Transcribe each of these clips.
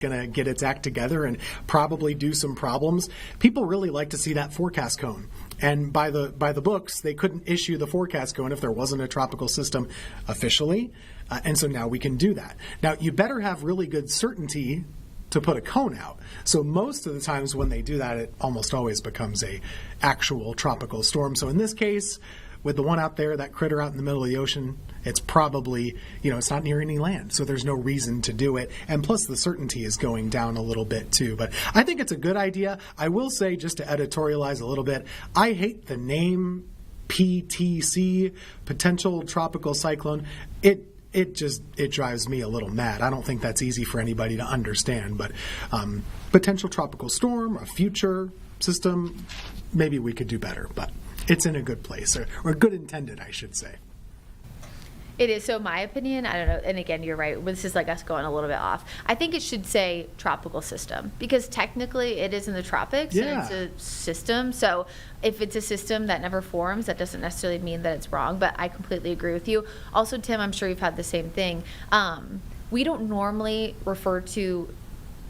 going to get its act together and probably do some problems. People really like to see that forecast cone. And by the books, they couldn't issue the forecast cone if there wasn't a tropical system officially. And so now we can do that. Now, you better have really good certainty to put a cone out. So most of the times when they do that, it almost always becomes a actual tropical storm. So in this case, with the one out there, that critter out in the middle of the ocean, it's probably, it's not near any land, so there's no reason to do it. And plus, the certainty is going down a little bit, too. But I think it's a good idea. I will say, just to editorialize a little bit, I hate the name PTC, Potential Tropical Cyclone. It drives me a little mad. I don't think that's easy for anybody to understand. But potential tropical storm, a future system, maybe we could do better. But it's in a good place, or good intended, I should say. It is. So my opinion, I don't know, and again, you're right, this is like us going a little bit off. I think it should say tropical system, because technically it is in the tropics, and it's a system. So if it's a system that never forms, that doesn't necessarily mean that it's wrong, but I completely agree with you. Also, Tim, I'm sure you've had the same thing. We don't normally refer to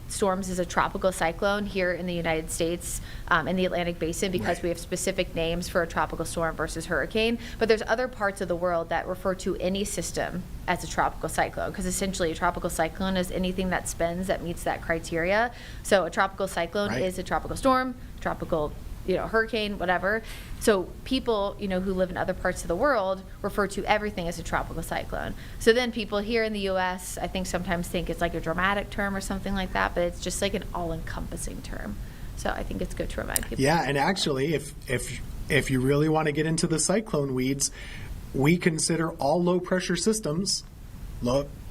storms as a tropical cyclone here in the United States, in the Atlantic Basin, because we have specific names for a tropical storm versus hurricane. But there's other parts of the world that refer to any system as a tropical cyclone, because essentially a tropical cyclone is anything that spins that meets that criteria. So a tropical cyclone is a tropical storm, tropical hurricane, whatever. So people, who live in other parts of the world refer to everything as a tropical cyclone. So then people here in the U.S., I think sometimes think it's like a dramatic term or something like that, but it's just like an all-encompassing term. So I think it's good to remind people. Yeah, and actually, if you really want to get into the cyclone weeds, we consider all low-pressure systems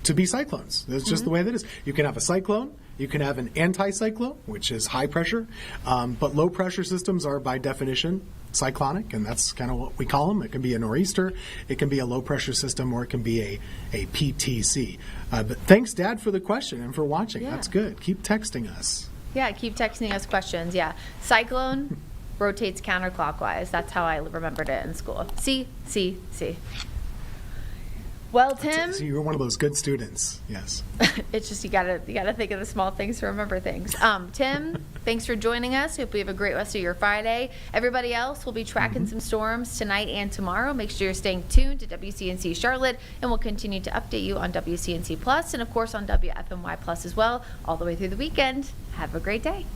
to be cyclones. That's just the way that it is. You can have a cyclone. You can have an anticyclone, which is high pressure, but low pressure systems are by definition cyclonic, and that's kind of what we call them. It can be a nor'easter, it can be a low pressure system, or it can be a PTC. But thanks, Dad, for the question and for watching. That's good. Keep texting us. Yeah, keep texting us questions. Yeah, cyclone rotates counterclockwise. That's how I remembered it in school. See. Well, Tim, so you're one of those good students. Yes. It's just you gotta think of the small things to remember things. Tim, thanks for joining us. Hope you have a great rest of your Friday. Everybody else, we'll be tracking some storms tonight and tomorrow. Make sure you're staying tuned to WCNC Charlotte, and we'll continue to update you on WCNC Plus and of course on WFMY Plus as well, all the way through the weekend. Have a great day.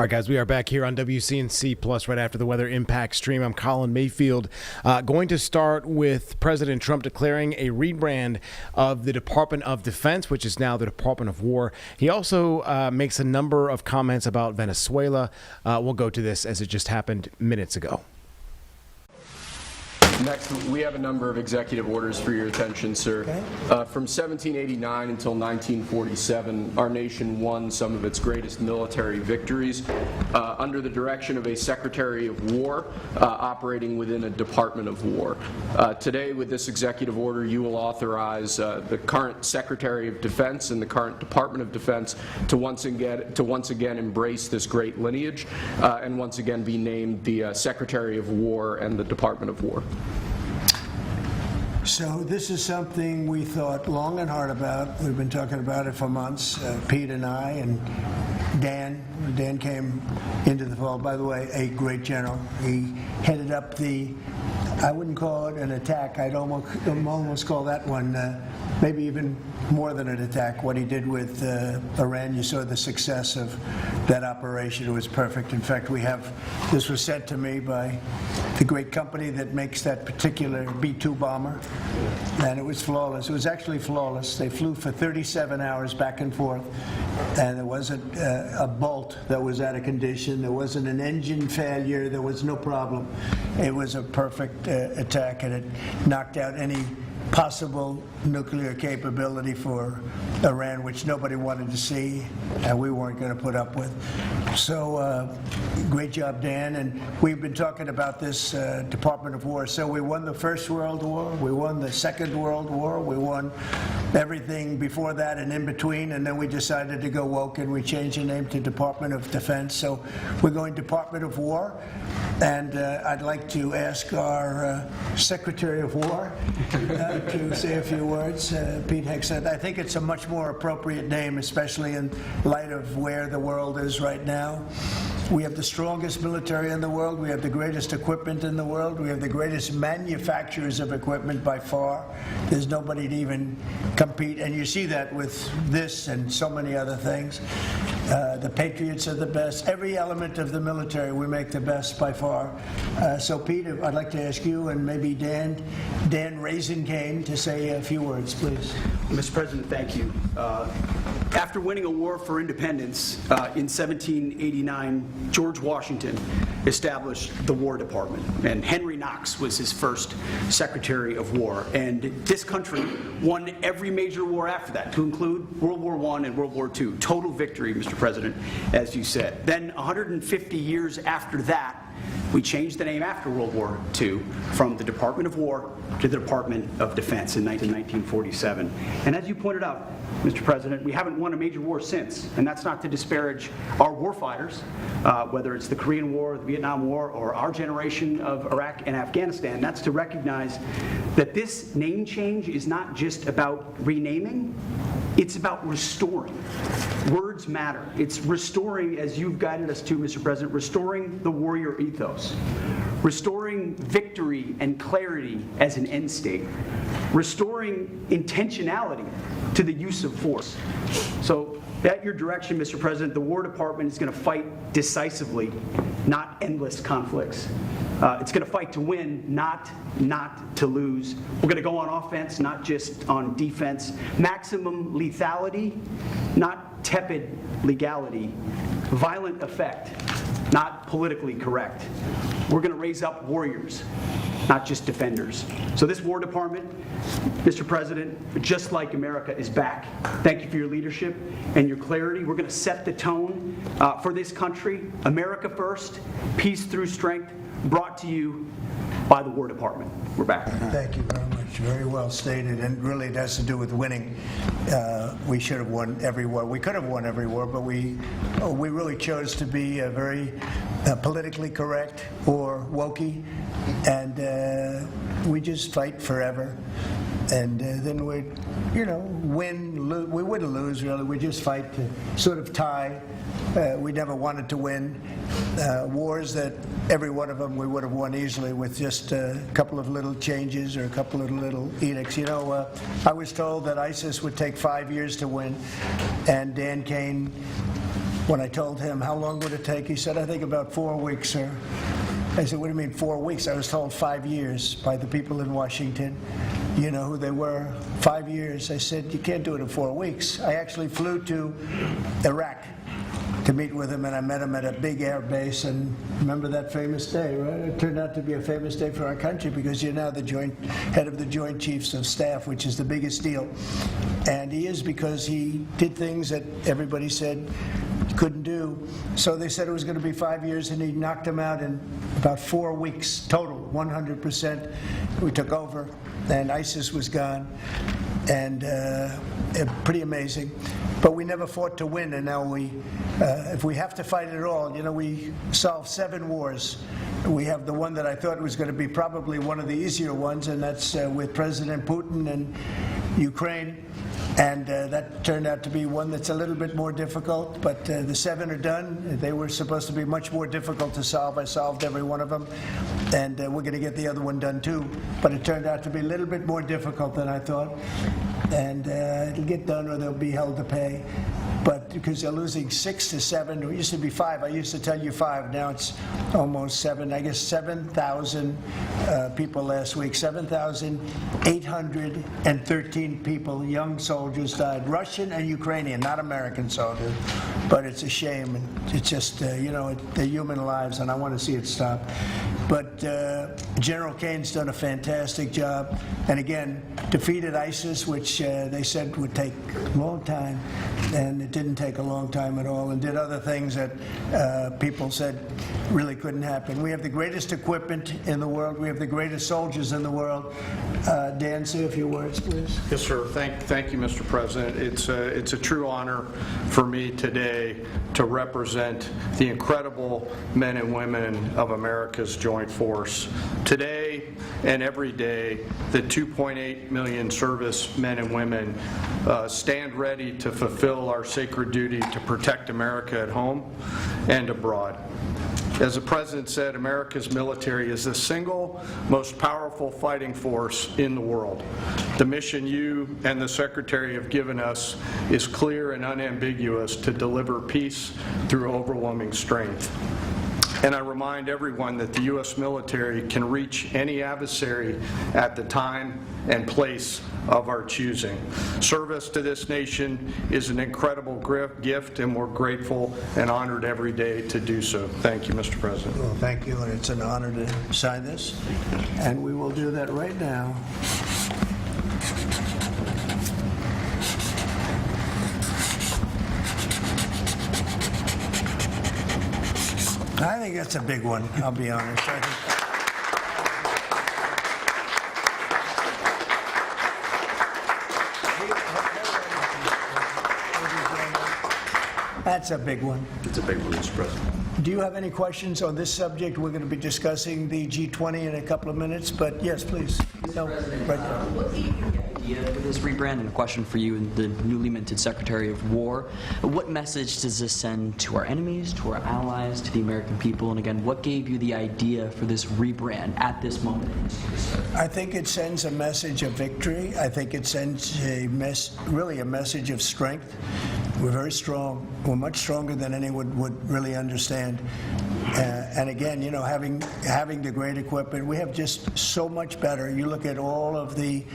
All right, guys, we are back here on WCNC Plus right after the Weather Impact Stream. I'm Colin Mayfield. Going to start with President Trump declaring a rebrand of the Department of Defense, which is now the Department of War. He also makes a number of comments about Venezuela. We'll go to this as it just happened minutes ago. Next, we have a number of executive orders for your attention, sir. Okay. From 1789 until 1947, our nation won some of its greatest military victories under the direction of a Secretary of War operating within a Department of War. Today, with this executive order, you will authorize the current Secretary of Defense and the current Department of Defense to once again embrace this great lineage and once again be named the Secretary of War and the Department of War. So this is something we thought long and hard about. We've been talking about it for months, Pete and I, and Dan. Dan came into the fold. By the way, a great general. He headed up I wouldn't call it an attack. I'd almost call that one maybe even more than an attack. What he did with Iran, you saw the success of that operation. It was perfect. In fact, this was sent to me by the great company that makes that particular B-2 bomber, and it was flawless. It was actually flawless. They flew for 37 hours back and forth, and there wasn't a bolt that was out of condition. There wasn't an engine failure. There was no problem. It was a perfect attack, and it knocked out any possible nuclear capability for Iran, which nobody wanted to see and we weren't going to put up with. So great job, Dan. And we've been talking about this Department of War. So we won the First World War, we won the Second World War, we won everything before that and in between, and then we decided to go woke and we changed the name to Department of Defense. So we're going Department of War, and I'd like to ask our Secretary of War to say a few words. Pete Hegseth. I think it's a much more appropriate name, especially in light of where the world is right now. We have the strongest military in the world. We have the greatest equipment in the world. We have the greatest manufacturers of equipment by far. There's nobody to even compete. And you see that with this and so many other things. The Patriots are the best. Every element of the military, we make the best by far. So, Pete, I'd like to ask you and maybe Dan Raisin-Cane to say a few words, please. Mr. President, thank you. After winning a war for independence in 1789, George Washington established the War Department, and Henry Knox was his first Secretary of War. And this country won every major war after that, to include World War I and World War II. Total victory, Mr. President, as you said. Then 150 years after that, we changed the name after World War II from the Department of War to the Department of Defense in 1947. And as you pointed out, Mr. President, we haven't won a major war since, and that's not to disparage our warfighters, whether it's the Korean War, the Vietnam War, or our generation of Iraq and Afghanistan. That's to recognize that this name change is not just about renaming, it's about restoring. Words matter. It's restoring, as you've guided us to, Mr. President, restoring the warrior ethos, restoring victory and clarity as an end state, restoring intentionality to the use of force. So, at your direction, Mr. President, the War Department is going to fight decisively, not endless conflicts. It's going to fight to win, not to lose. We're going to go on offense, not just on defense. Maximum lethality, not tepid legality. Violent effect, not politically correct. We're going to raise up warriors, not just defenders. So this War Department, Mr. President, just like America, is back. Thank you for your leadership and your clarity. We're going to set the tone for this country. America first, peace through strength, brought to you by the War Department. We're back. Thank you very much. Very well stated, and really it has to do with winning. We should have won every war. We could have won every war, but we really chose to be very politically correct or wokey, and we just fight forever. And then we'd, win, lose. We wouldn't lose, really. We just fight to sort of tie. We never wanted to win wars that every one of them we would have won easily with just a couple of little changes or a couple of little edicts. I was told that ISIS would take 5 years to win, and Dan Kane when I told him how long would it take, he said, I think about 4 weeks, sir. I said, what do you mean 4 weeks? I was told 5 years by the people in Washington. You know who they were? 5 years. I said, you can't do it in 4 weeks. I actually flew to Iraq to meet with him, and I met him at a big air base, and remember that famous day, right? It turned out to be a famous day for our country because you're now the head of the Joint Chiefs of Staff, which is the biggest deal. And he is, because he did things that everybody said he couldn't do. So they said it was going to be 5 years, and he knocked them out in about 4 weeks total, 100%. We took over, and ISIS was gone, and pretty amazing. But we never fought to win, and now if we have to fight at all, you know, we solved 7 wars. We have the one that I thought was going to be probably one of the easier ones, and that's with President Putin and Ukraine. And that turned out to be one that's a little bit more difficult, but the 7 are done. They were supposed to be much more difficult to solve. I solved every one of them, and we're going to get the other one done too. But it turned out to be a little bit more difficult than I thought. And it'll get done, or they'll be held to pay. But because they're losing 6 to 7, it used to be 5. I used to tell you 5. Now it's almost 7. I guess 7,000 people last week. 7,813 people, young soldiers, died. Russian and Ukrainian, not American soldiers. But it's a shame. And it's just, you know, they're human lives, and I want to see it stop. But General Kane's done a fantastic job. And again, defeated ISIS, which they said would take a long time. And it didn't take a long time at all, and did other things that people said really couldn't happen. We have the greatest equipment in the world. We have the greatest soldiers in the world. Dan, say a few words, please. Yes, sir. Thank you, Mr. President. It's a true honor for me today to represent the incredible men and women of America's Joint Force. Today and every day, the 2.8 million service men and women stand ready to fulfill our sacred duty to protect America at home and abroad. As the President said, America's military is the single most powerful fighting force in the world. The mission you and the Secretary have given us is clear and unambiguous: to deliver peace through overwhelming strength. And I remind everyone that the U.S. military can reach any adversary at the time and place of our choosing. Service to this nation is an incredible gift, and we're grateful and honored every day to do so. Thank you, Mr. President. Well, thank you, and it's an honor to sign this. And we will do that right now. I think that's a big one, I'll be honest. That's a big one. It's a big one, Mr. President. Do you have any questions on this subject? We're going to be discussing the G20 in a couple of minutes, but yes, please. No, right there. What gave you the idea for this rebrand? And a question for you, the newly minted Secretary of War. What message does this send to our enemies, to our allies, to the American people? And again, what gave you the idea for this rebrand at this moment? I think it sends a message of victory. I think it sends really a message of strength. We're very strong. We're much stronger than anyone would really understand. And again, you know, having the great equipment, we have just so much better. You look at all of the,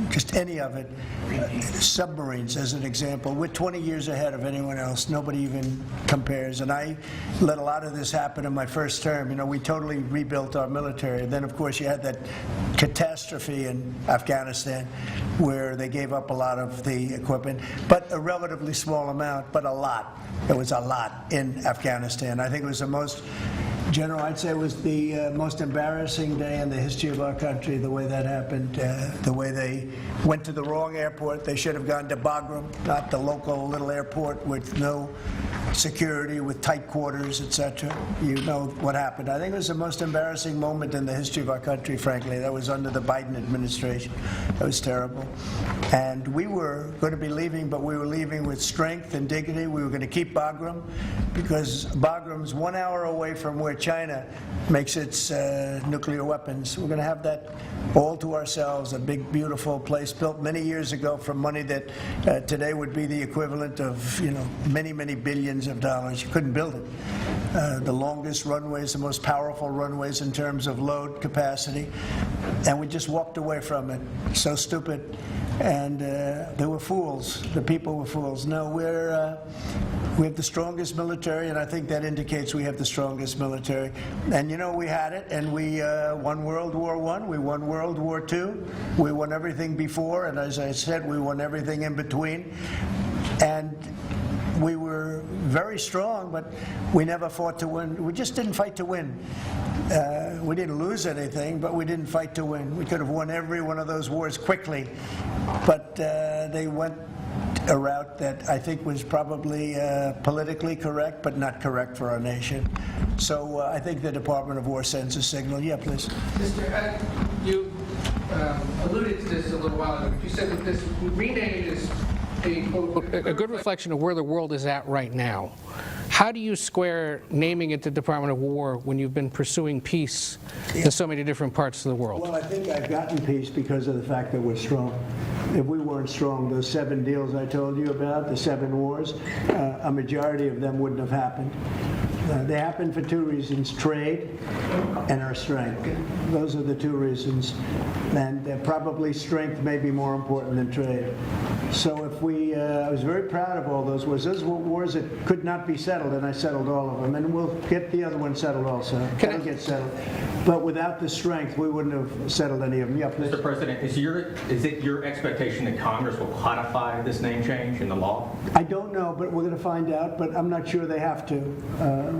just any of it, submarines as an example. We're 20 years ahead of anyone else. Nobody even compares. And I let a lot of this happen in my first term. You know, we totally rebuilt our military. And then, of course, you had that catastrophe in Afghanistan where they gave up a lot of the equipment, but a relatively small amount, but a lot. It was a lot in Afghanistan. I think it was the most, General, I'd say it was the most embarrassing day in the history of our country, the way that happened, the way they went to the wrong airport. They should have gone to Bagram, not the local little airport with no security with tight quarters, etc. You know what happened. I think it was the most embarrassing moment in the history of our country, frankly. That was under the Biden administration. That was terrible. And we were going to be leaving, but we were leaving with strength and dignity. We were going to keep Bagram, because Bagram's 1 hour away from where China makes its nuclear weapons. We're going to have that all to ourselves, a big, beautiful place built many years ago from money that today would be the equivalent of, many, many billions of dollars. You couldn't build it. The longest runways, the most powerful runways in terms of load capacity, and we just walked away from it. So stupid. And they were fools. The people were fools. No, we have the strongest military, and I think that indicates we have the strongest military. And we had it, and we won World War I, we won World War II, we won everything before, and as I said, we won everything in between. And we were very strong, but we never fought to win. We just didn't fight to win. We didn't lose anything, but we didn't fight to win. We could have won every one of those wars quickly, but they went a route that I think was probably politically correct, but not correct for our nation. So I think the Department of War sends a signal. Yeah, please. Mr. You alluded to this a little while ago. You said that this renaming is a good reflection of where the world is at right now. How do you square naming it the Department of War when you've been pursuing peace in so many different parts of the world? Well, I think I've gotten peace because of the fact that we're strong. If we weren't strong, those 7 deals I told you about, the 7 wars, a majority of them wouldn't have happened. They happened for 2 reasons: trade and our strength. Those are the 2 reasons. And probably strength may be more important than trade. So if I was very proud of all those wars. Those were wars that could not be settled, and I settled all of them. And we'll get the other one settled also. That'll get settled. But without the strength, we wouldn't have settled any of them. Yeah, please. Mr. President, is it your expectation that Congress will codify this name change in the law? I don't know, but we're going to find out. But I'm not sure they have to.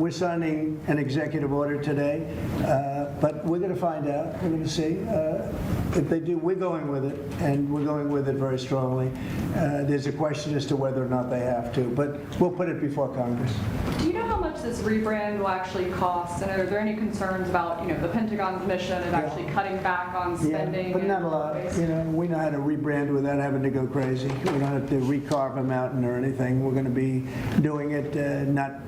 We're signing an executive order today, but we're going to find out. We're going to see. If they do, we're going with it, and we're going with it very strongly. There's a question as to whether or not they have to, but we'll put it before Congress. Do you know how much this rebrand will actually cost? And are there any concerns about, the Pentagon's mission of actually cutting back on spending? Yeah, but not a lot. We know how to rebrand without having to go crazy. We don't have to recarve a mountain or anything. We're going to be doing it not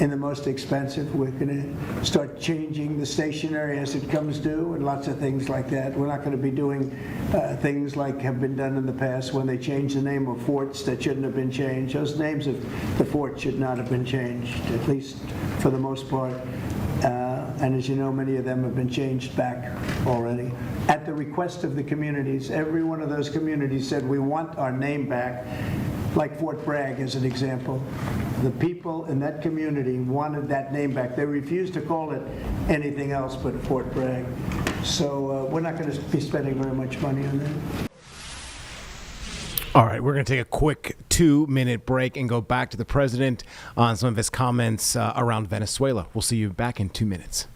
in the most expensive. We're going to start changing the stationery as it comes due and lots of things like that. We're not going to be doing things like have been done in the past when they change the name of forts that shouldn't have been changed. Those names of the forts should not have been changed, at least for the most part. And as you know, many of them have been changed back already. At the request of the communities, every one of those communities said, we want our name back, like Fort Bragg as an example. The people in that community wanted that name back. They refused to call it anything else but Fort Bragg. So we're not going to be spending very much money on that. All right, we're going to take a quick 2-minute break and go back to the president on some of his comments around Venezuela. We'll see you back in 2 minutes.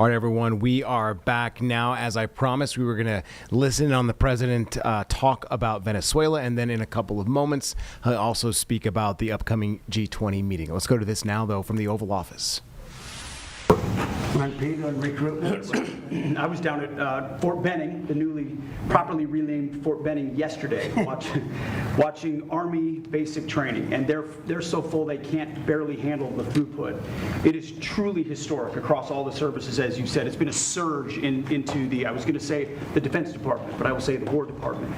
All right, everyone, we are back now. As I promised, we were going to listen on the president talk about Venezuela, and then in a couple of moments, he'll also speak about the upcoming G20 meeting. Let's go to this now, though, from the Oval Office. On Pete, on recruitment. I was down at Fort Benning, the newly properly renamed Fort Benning, yesterday, watching Army basic training, and they're so full they can't barely handle the throughput. It is truly historic across all the services, as you said. It's been a surge into the, I was going to say the Defense Department, but I will say the War Department,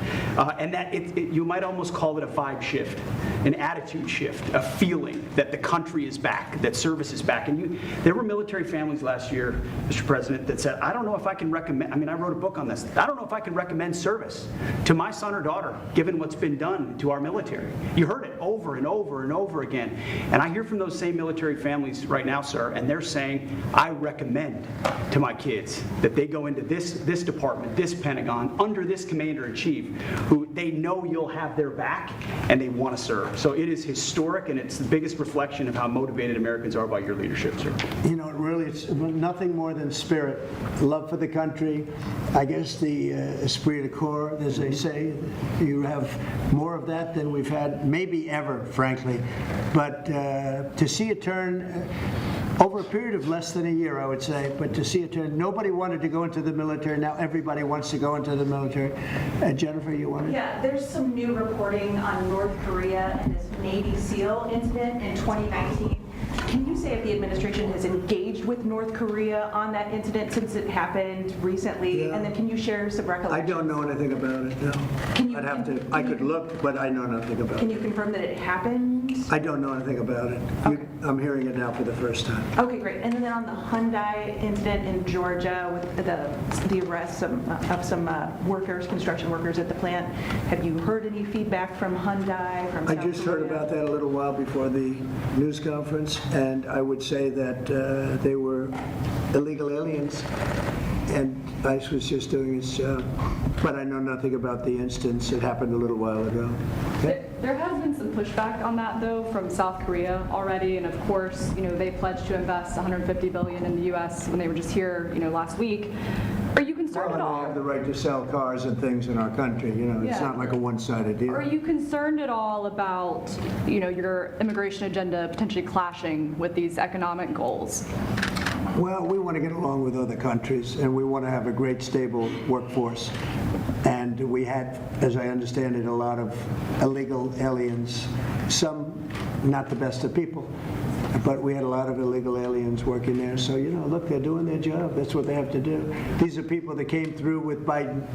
and that you might almost call it a vibe shift, an attitude shift, a feeling that the country is back, that service is back. And there were military families last year, Mr. President, that said, I don't know if I can recommend, I wrote a book on this, I don't know if I can recommend service to my son or daughter, given what's been done to our military. You heard it over and over and over again. And I hear from those same military families right now, sir, and they're saying, I recommend to my kids that they go into this department, this Pentagon, under this commander-in-chief, who they know you'll have their back, and they want to serve. So it is historic, and it's the biggest reflection of how motivated Americans are by your leadership, sir. You know, really, it's nothing more than spirit, love for the country. I guess the esprit de corps, as they say, you have more of that than we've had maybe ever, frankly. But to see it turn over a period of less than a year, I would say, but to see it turn, nobody wanted to go into the military. Now everybody wants to go into the military. Jennifer, you wanted? Yeah, there's some new reporting on North Korea and this Navy SEAL incident in 2019. Can you say if the administration has engaged with North Korea on that incident since it happened recently? Yeah. And then can you share some recollections? I don't know anything about it, no. I'd have to, I could look, but I know nothing about it. Can you confirm that it happened? I don't know anything about it. Okay. I'm hearing it now for the first time. Okay, great. And then on the Hyundai incident in Georgia with the arrest of some workers, construction workers at the plant, have you heard any feedback from Hyundai? From I just heard about that a little while before the news conference, and I would say that they were illegal aliens, and ICE was just doing its job. But I know nothing about the instance. It happened a little while ago. Okay? There has been some pushback on that, though, from South Korea already, and of course, they pledged to invest $150 billion in the U.S. when they were just here, last week. Are you concerned at all? They have the right to sell cars and things in our country. It's not like a one-sided deal. Are you concerned at all about, your immigration agenda potentially clashing with these economic goals? Well, we want to get along with other countries, and we want to have a great, stable workforce. And we had, as I understand it, a lot of illegal aliens, some not the best of people, but we had a lot of illegal aliens working there. So, look, they're doing their job. That's what they have to do. These are people that came through with Biden.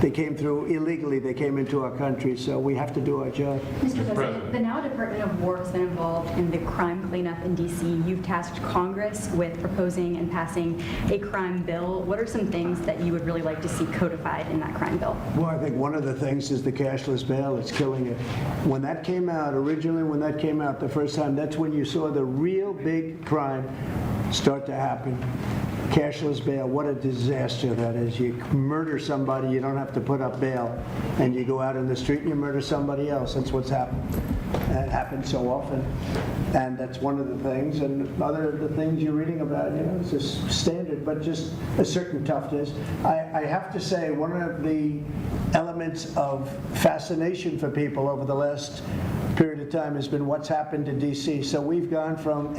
They came through illegally. They came into our country, so we have to do our job. Mr. President, the now Department of War has been involved in the crime cleanup in D.C. You've tasked Congress with proposing and passing a crime bill. What are some things that you would really like to see codified in that crime bill? Well, I think one of the things is the cashless bail. It's killing it. When that came out, originally when that came out the first time, that's when you saw the real big crime start to happen. Cashless bail, what a disaster that is. You murder somebody, you don't have to put up bail, and you go out in the street and you murder somebody else. That's what's happened. It happens so often, and that's one of the things. And other the things you're reading about, it's just standard, but just a certain toughness. I have to say, one of the elements of fascination for people over the last period of time has been what's happened to D.C. So we've gone from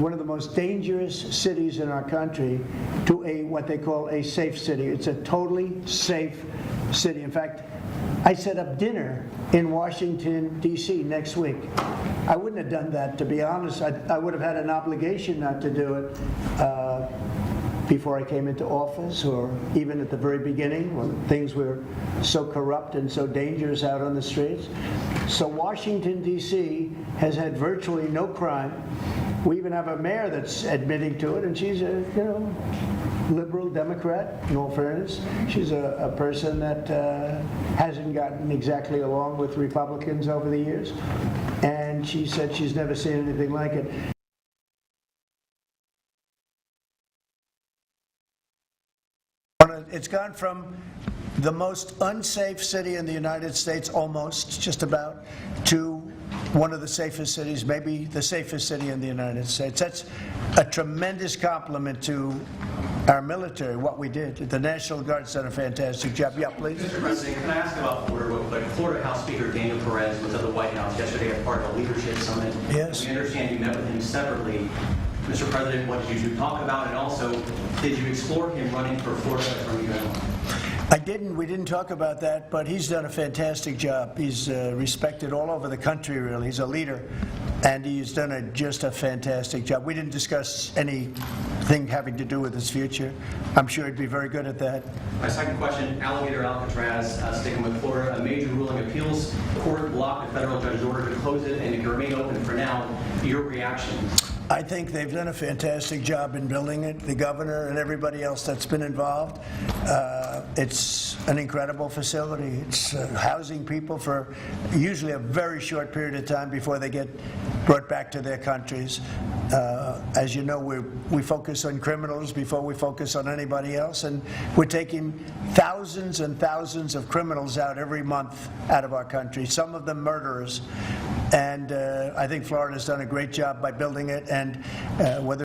one of the most dangerous cities in our country to what they call a safe city. It's a totally safe city. In fact, I set up dinner in Washington, D.C. next week. I wouldn't have done that, to be honest. I would have had an obligation not to do it before I came into office, or even at the very beginning when things were so corrupt and so dangerous out on the streets. So Washington, D.C. has had virtually no crime. We even have a mayor that's admitting to it, and she's a liberal Democrat, in all fairness. She's a person that hasn't gotten exactly along with Republicans over the years, and she said she's never seen anything like it. It's gone from the most unsafe city in the United States, almost, just about, to one of the safest cities, maybe the safest city in the United States. That's a tremendous compliment to our military, what we did. The National Guard's done a fantastic job. Yeah, please. Mr. President, can I ask about Florida real quick? Florida House Speaker Daniel Perez was at the White House yesterday as part of a leadership summit. Yes. We understand you met with him separately. Mr. President, what did you two talk about? And also, did you explore him running for Florida Attorney General? I didn't. We didn't talk about that, but he's done a fantastic job. He's respected all over the country, really. He's a leader, and he's done just a fantastic job. We didn't discuss anything having to do with his future. I'm sure he'd be very good at that. My second question, Alligator Alcatraz, sticking with Florida, a major ruling appeals court blocked a federal judge's order to close it and it can remain open for now. Your reaction? I think they've done a fantastic job in building it, the governor and everybody else that's been involved. It's an incredible facility. It's housing people for usually a very short period of time before they get brought back to their countries. As you know, we focus on criminals before we focus on anybody else, and we're taking thousands and thousands of criminals out every month out of our country, some of them murderers. And I think Florida's done a great job by building it, and whether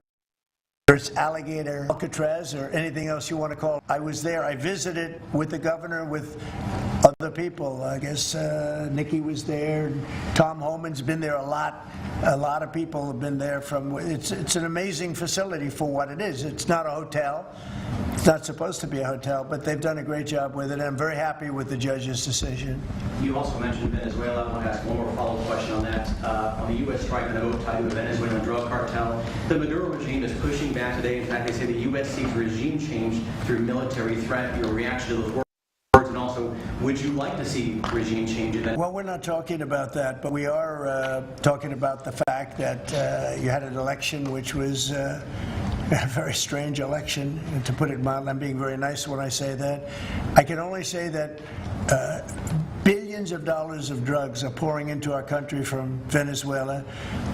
it's Alligator, Alcatraz, or anything else you want to call it. I was there. I visited with the governor, with other people. I guess Nikki was there. Tom Homan's been there a lot. A lot of people have been there. It's an amazing facility for what it is. It's not a hotel. It's not supposed to be a hotel, but they've done a great job with it. And I'm very happy with the judge's decision. You also mentioned Venezuela. I want to ask one more follow-up question on that. On the U.S. strike on a vote tied to the Venezuelan drug cartel, the Maduro regime is pushing back today. In fact, they say the U.S. seeks regime change through military threat. Your reaction to those words? And also, would you like to see regime change? Well, we're not talking about that, but we are talking about the fact that you had an election which was a very strange election, to put it mildly. I'm being very nice when I say that. I can only say that billions of dollars of drugs are pouring into our country from Venezuela.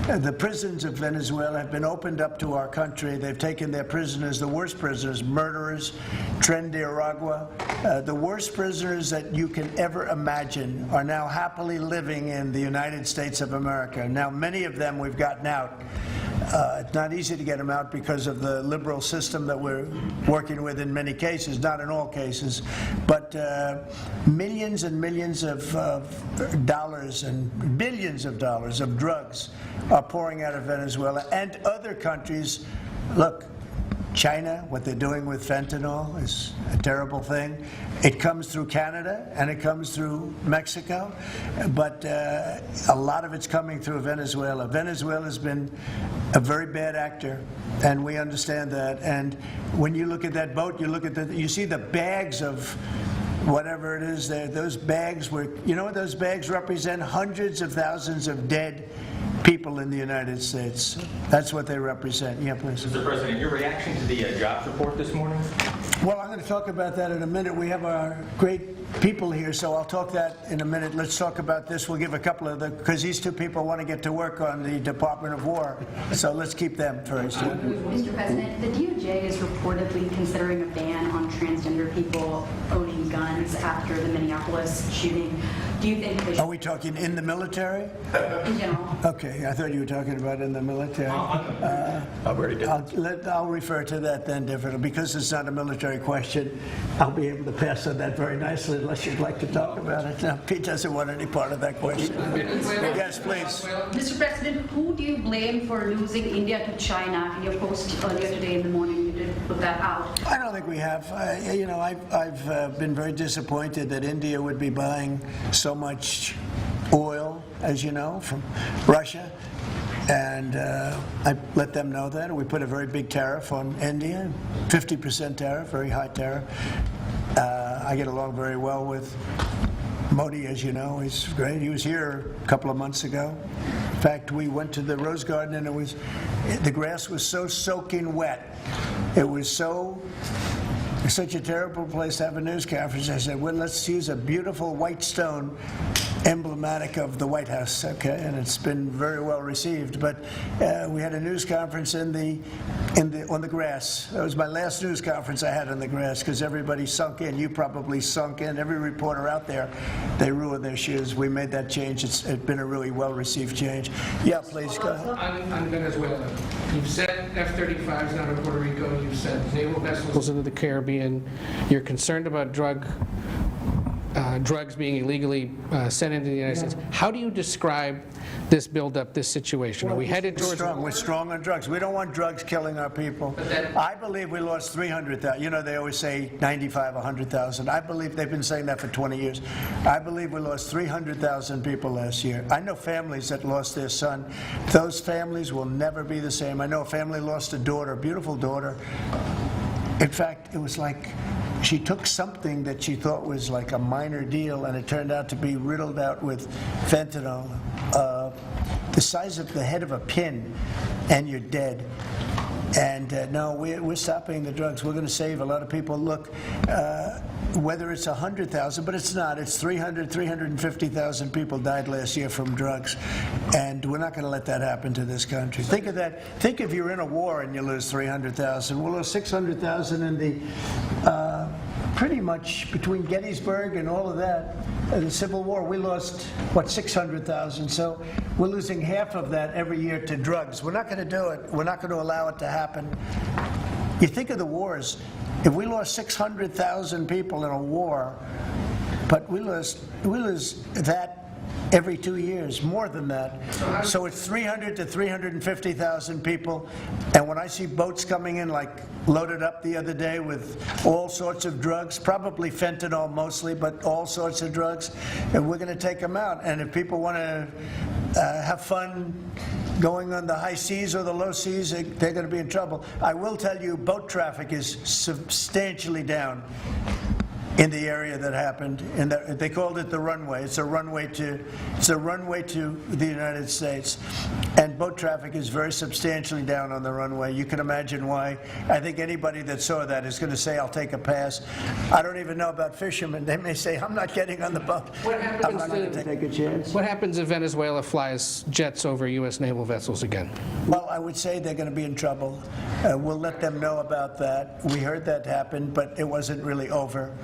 The prisons of Venezuela have been opened up to our country. They've taken their prisoners, the worst prisoners, murderers, Tren de Aragua. The worst prisoners that you can ever imagine are now happily living in the United States of America. Now, many of them we've gotten out. It's not easy to get them out because of the liberal system that we're working with in many cases, not in all cases, but millions and millions of dollars and billions of dollars of drugs are pouring out of Venezuela and other countries. Look, China, what they're doing with fentanyl is a terrible thing. It comes through Canada and it comes through Mexico, but a lot of it's coming through Venezuela. Venezuela's been a very bad actor, and we understand that. And when you look at that boat, you see the bags of whatever it is there. Those bags you know what those bags represent? Hundreds of thousands of dead people in the United States. That's what they represent. Yeah, please. Mr. President, your reaction to the jobs report this morning? Well, I'm going to talk about that in a minute. We have our great people here, so I'll talk that in a minute. Let's talk about this. We'll give a couple of because these two people want to get to work on the Department of War, so let's keep them first. Mr. President, the DOJ is reportedly considering a ban on transgender people owning guns after the Minneapolis shooting. Do you think they Are we talking in the military? In general. Okay, I thought you were talking about in the military. I'll refer to that then differently. Because it's not a military question, I'll be able to pass on that very nicely unless you'd like to talk about it. Now, Pete doesn't want any part of that question. Yes, please. Mr. President, who do you blame for losing India to China? In your post earlier today in the morning, you did put that out. I don't think we have. I've been very disappointed that India would be buying so much oil, as you know, from Russia. And I let them know that. We put a very big tariff on India, 50% tariff, very high tariff. I get along very well with Modi, as you know. He's great. He was here a couple of months ago. In fact, we went to the Rose Garden, and the grass was so soaking wet. It was such a terrible place to have a news conference. I said, well, let's use a beautiful white stone emblematic of the White House, okay? And it's been very well received. But we had a news conference in the on the grass. That was my last news conference I had on the grass because everybody sunk in. You probably sunk in. Every reporter out there, they ruined their shoes. We made that change. It's been a really well-received change. Yeah, please go ahead. On Venezuela, you've said F-35s out of Puerto Rico. You've said naval vessels into the Caribbean. You're concerned about drugs being illegally sent into the United States. How do you describe this buildup, this situation? Are we headed towards... We're strong on drugs. We don't want drugs killing our people. I believe we lost 300,000. You know, they always say 95, 100,000. I believe they've been saying that for 20 years. I believe we lost 300,000 people last year. I know families that lost their son. Those families will never be the same. I know a family lost a daughter, a beautiful daughter. In fact, it was like she took something that she thought was like a minor deal, and it turned out to be riddled out with fentanyl, the size of the head of a pin, and you're dead. And no, we're stopping the drugs. We're going to save a lot of people. Look, whether it's 100,000, but it's not. It's 350,000 people died last year from drugs. And we're not going to let that happen to this country. Think of that. Think if you're in a war and you lose 300,000. We'll lose 600,000 in the, pretty much between Gettysburg and all of that, the Civil War, we lost, what, 600,000. So we're losing half of that every year to drugs. We're not going to do it. We're not going to allow it to happen. You think of the wars. If we lost 600,000 people in a war, but we lose that every 2 years, more than that. So it's 300 to 350,000 people. And when I see boats coming in, like loaded up the other day with all sorts of drugs, probably fentanyl mostly, but all sorts of drugs, and we're going to take them out. And if people want to have fun going on the high seas or the low seas, they're going to be in trouble. I will tell you, boat traffic is substantially down in the area that happened. And they called it the runway. It's a runway to the United States. And boat traffic is very substantially down on the runway. You can imagine why. I think anybody that saw that is going to say, I'll take a pass. I don't even know about fishermen. They may say, I'm not getting on the boat. I'm not going to take a chance. What happens if Venezuela flies jets over U.S. naval vessels again? Well, I would say they're going to be in trouble. We'll let them know about that. We heard that happen, but it wasn't really over.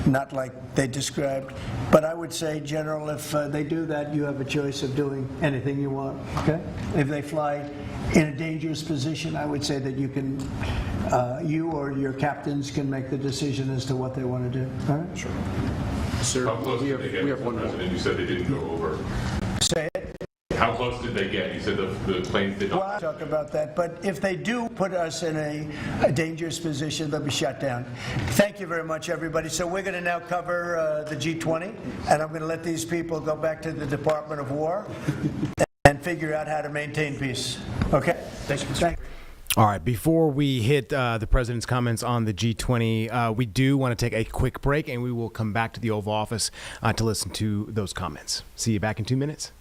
Not like they described. But I would say, General, if they do that, you have a choice of doing anything you want, okay? If they fly in a dangerous position, I would say that you can, you or your captains can make the decision as to what they want to do. All right? Sure. Sir, how close did they get, Mr. President? You said they didn't go over. Say it. How close did they get? You said the planes did not. Well, I'll talk about that. But if they do put us in a dangerous position, they'll be shut down. Thank you very much, everybody. So we're going to now cover the G20, and I'm going to let these people go back to the Department of War and figure out how to maintain peace. Okay? Thank you. All right, before we hit the president's comments on the G20, we do want to take a quick break, and we will come back to the Oval Office to listen to those comments. See you back in 2 minutes.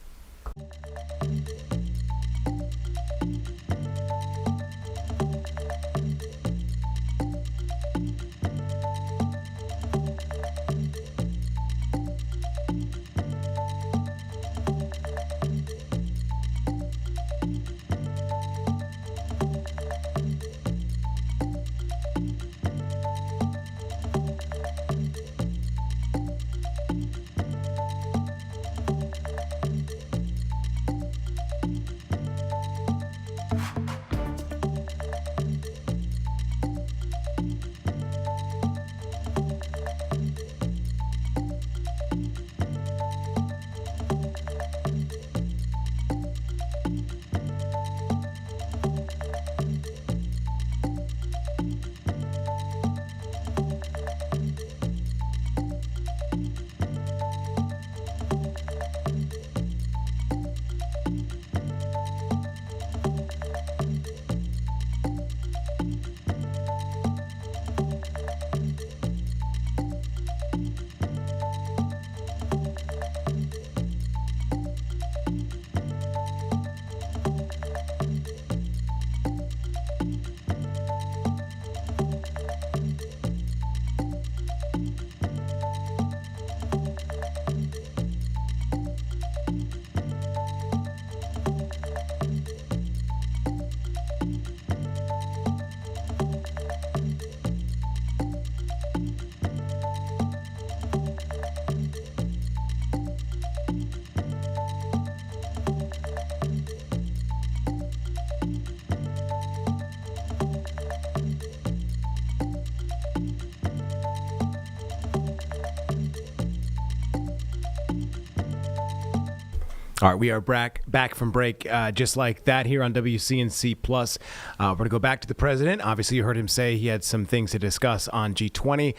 All right, we are back from break just like that here on WCNC Plus. We're going to go back to the president. Obviously, you heard him say he had some things to discuss on G20,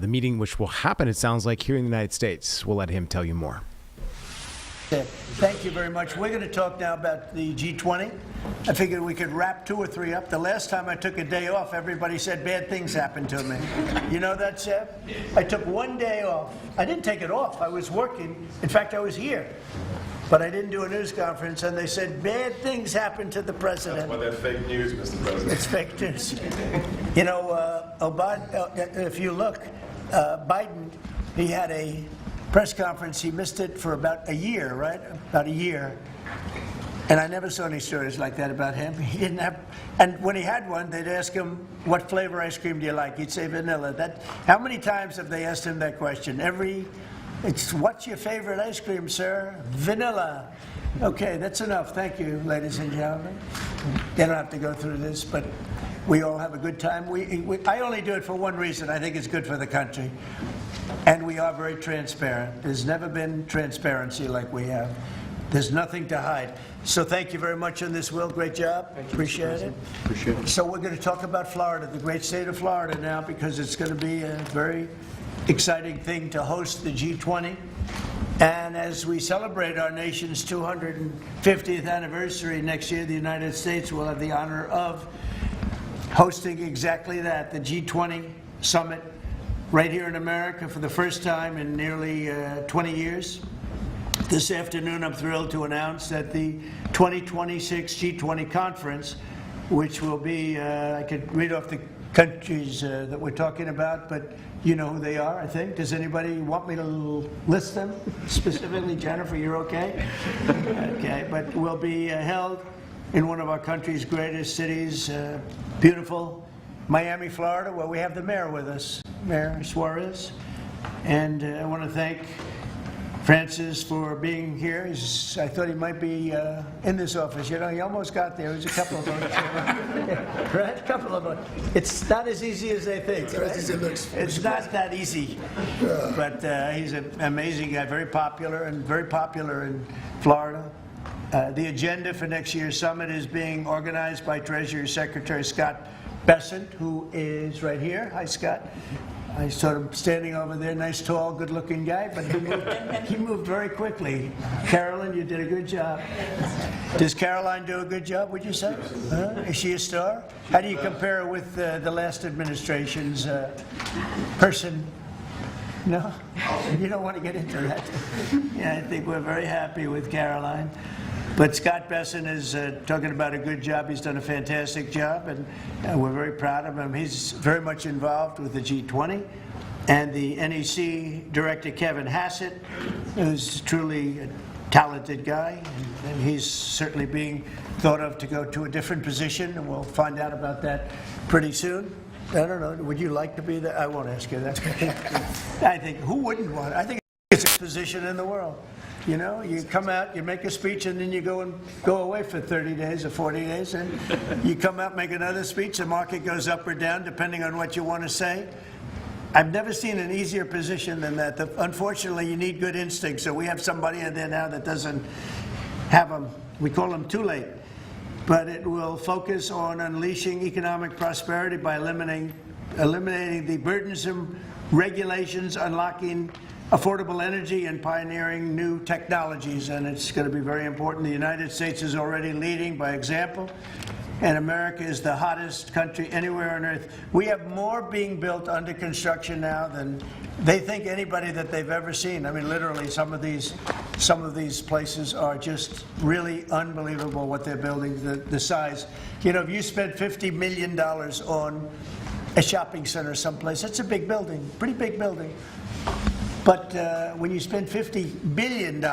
the meeting which will happen, it sounds like, here in the United States. We'll let him tell you more. Thank you very much. We're going to talk now about the G20. I figured we could wrap 2 or 3 up. The last time I took a day off, everybody said bad things happened to me. You know that, Sept? I took 1 day off. I didn't take it off. I was working. In fact, I was here. But I didn't do a news conference, and they said bad things happened to the president. That's why they're fake news, Mr. President. It's fake news. You know, if you look, Biden, he had a press conference. He missed it for about a year, right? About a year. And I never saw any stories like that about him. He didn't have, and when he had one, they'd ask him, what flavor ice cream do you like? He'd say vanilla. How many times have they asked him that question? It's what's your favorite ice cream, sir? Vanilla. Okay, that's enough. Thank you, ladies and gentlemen. They don't have to go through this, but we all have a good time. I only do it for one reason. I think it's good for the country. And we are very transparent. There's never been transparency like we have. There's nothing to hide. So thank you very much on this, Will. Great job. Appreciate it. Appreciate it. So we're going to talk about Florida, the great state of Florida now, because it's going to be a very exciting thing to host the G20. And as we celebrate our nation's 250th anniversary next year, the United States will have the honor of hosting exactly that, the G20 summit right here in America for the first time in nearly 20 years. This afternoon, I'm thrilled to announce that the 2026 G20 conference, which will be, I could read off the countries that we're talking about, but you know who they are, I think. Does anybody want me to list them specifically? Jennifer, you're okay? Okay, but will be held in one of our country's greatest cities, beautiful Miami, Florida, where we have the mayor with us, Mayor Suarez. And I want to thank Francis for being here. I thought he might be in this office. You know, he almost got there. There's a couple of votes. Right? A couple of votes. It's not as easy as they think. Right? It's not that easy. But he's an amazing guy, very popular in Florida. The agenda for next year's summit is being organized by Treasury Secretary Scott Bessent, who is right here. Hi, Scott. I saw him standing over there, nice, tall, good-looking guy, but he moved very quickly. Carolyn, you did a good job. Does Caroline do a good job, would you say? Is she a star? How do you compare her with the last administration's person? No? You don't want to get into that? Yeah, I think we're very happy with Caroline. But Scott Bessent is talking about a good job. He's done a fantastic job, and we're very proud of him. He's very much involved with the G20. And the NEC director, Kevin Hassett, who's truly a talented guy, and he's certainly being thought of to go to a different position, and we'll find out about that pretty soon. I don't know. Would you like to be there? I won't ask you that. I think, who wouldn't want it? I think it's a position in the world. You know, you come out, you make a speech, and then you go away for 30 days or 40 days, and you come out, make another speech. The market goes up or down depending on what you want to say. I've never seen an easier position than that. Unfortunately, you need good instincts, so we have somebody in there now that doesn't have them. We call them too late. But it will focus on unleashing economic prosperity by eliminating the burdensome regulations, unlocking affordable energy, and pioneering new technologies. And it's going to be very important. The United States is already leading by example, and America is the hottest country anywhere on earth. We have more being built under construction now than they think anybody that they've ever seen. I mean, literally, some of these places are just really unbelievable what they're building, the size. You know, if you spent $50 million on a shopping center someplace, that's a big building, pretty big building. But when you spend $50 billion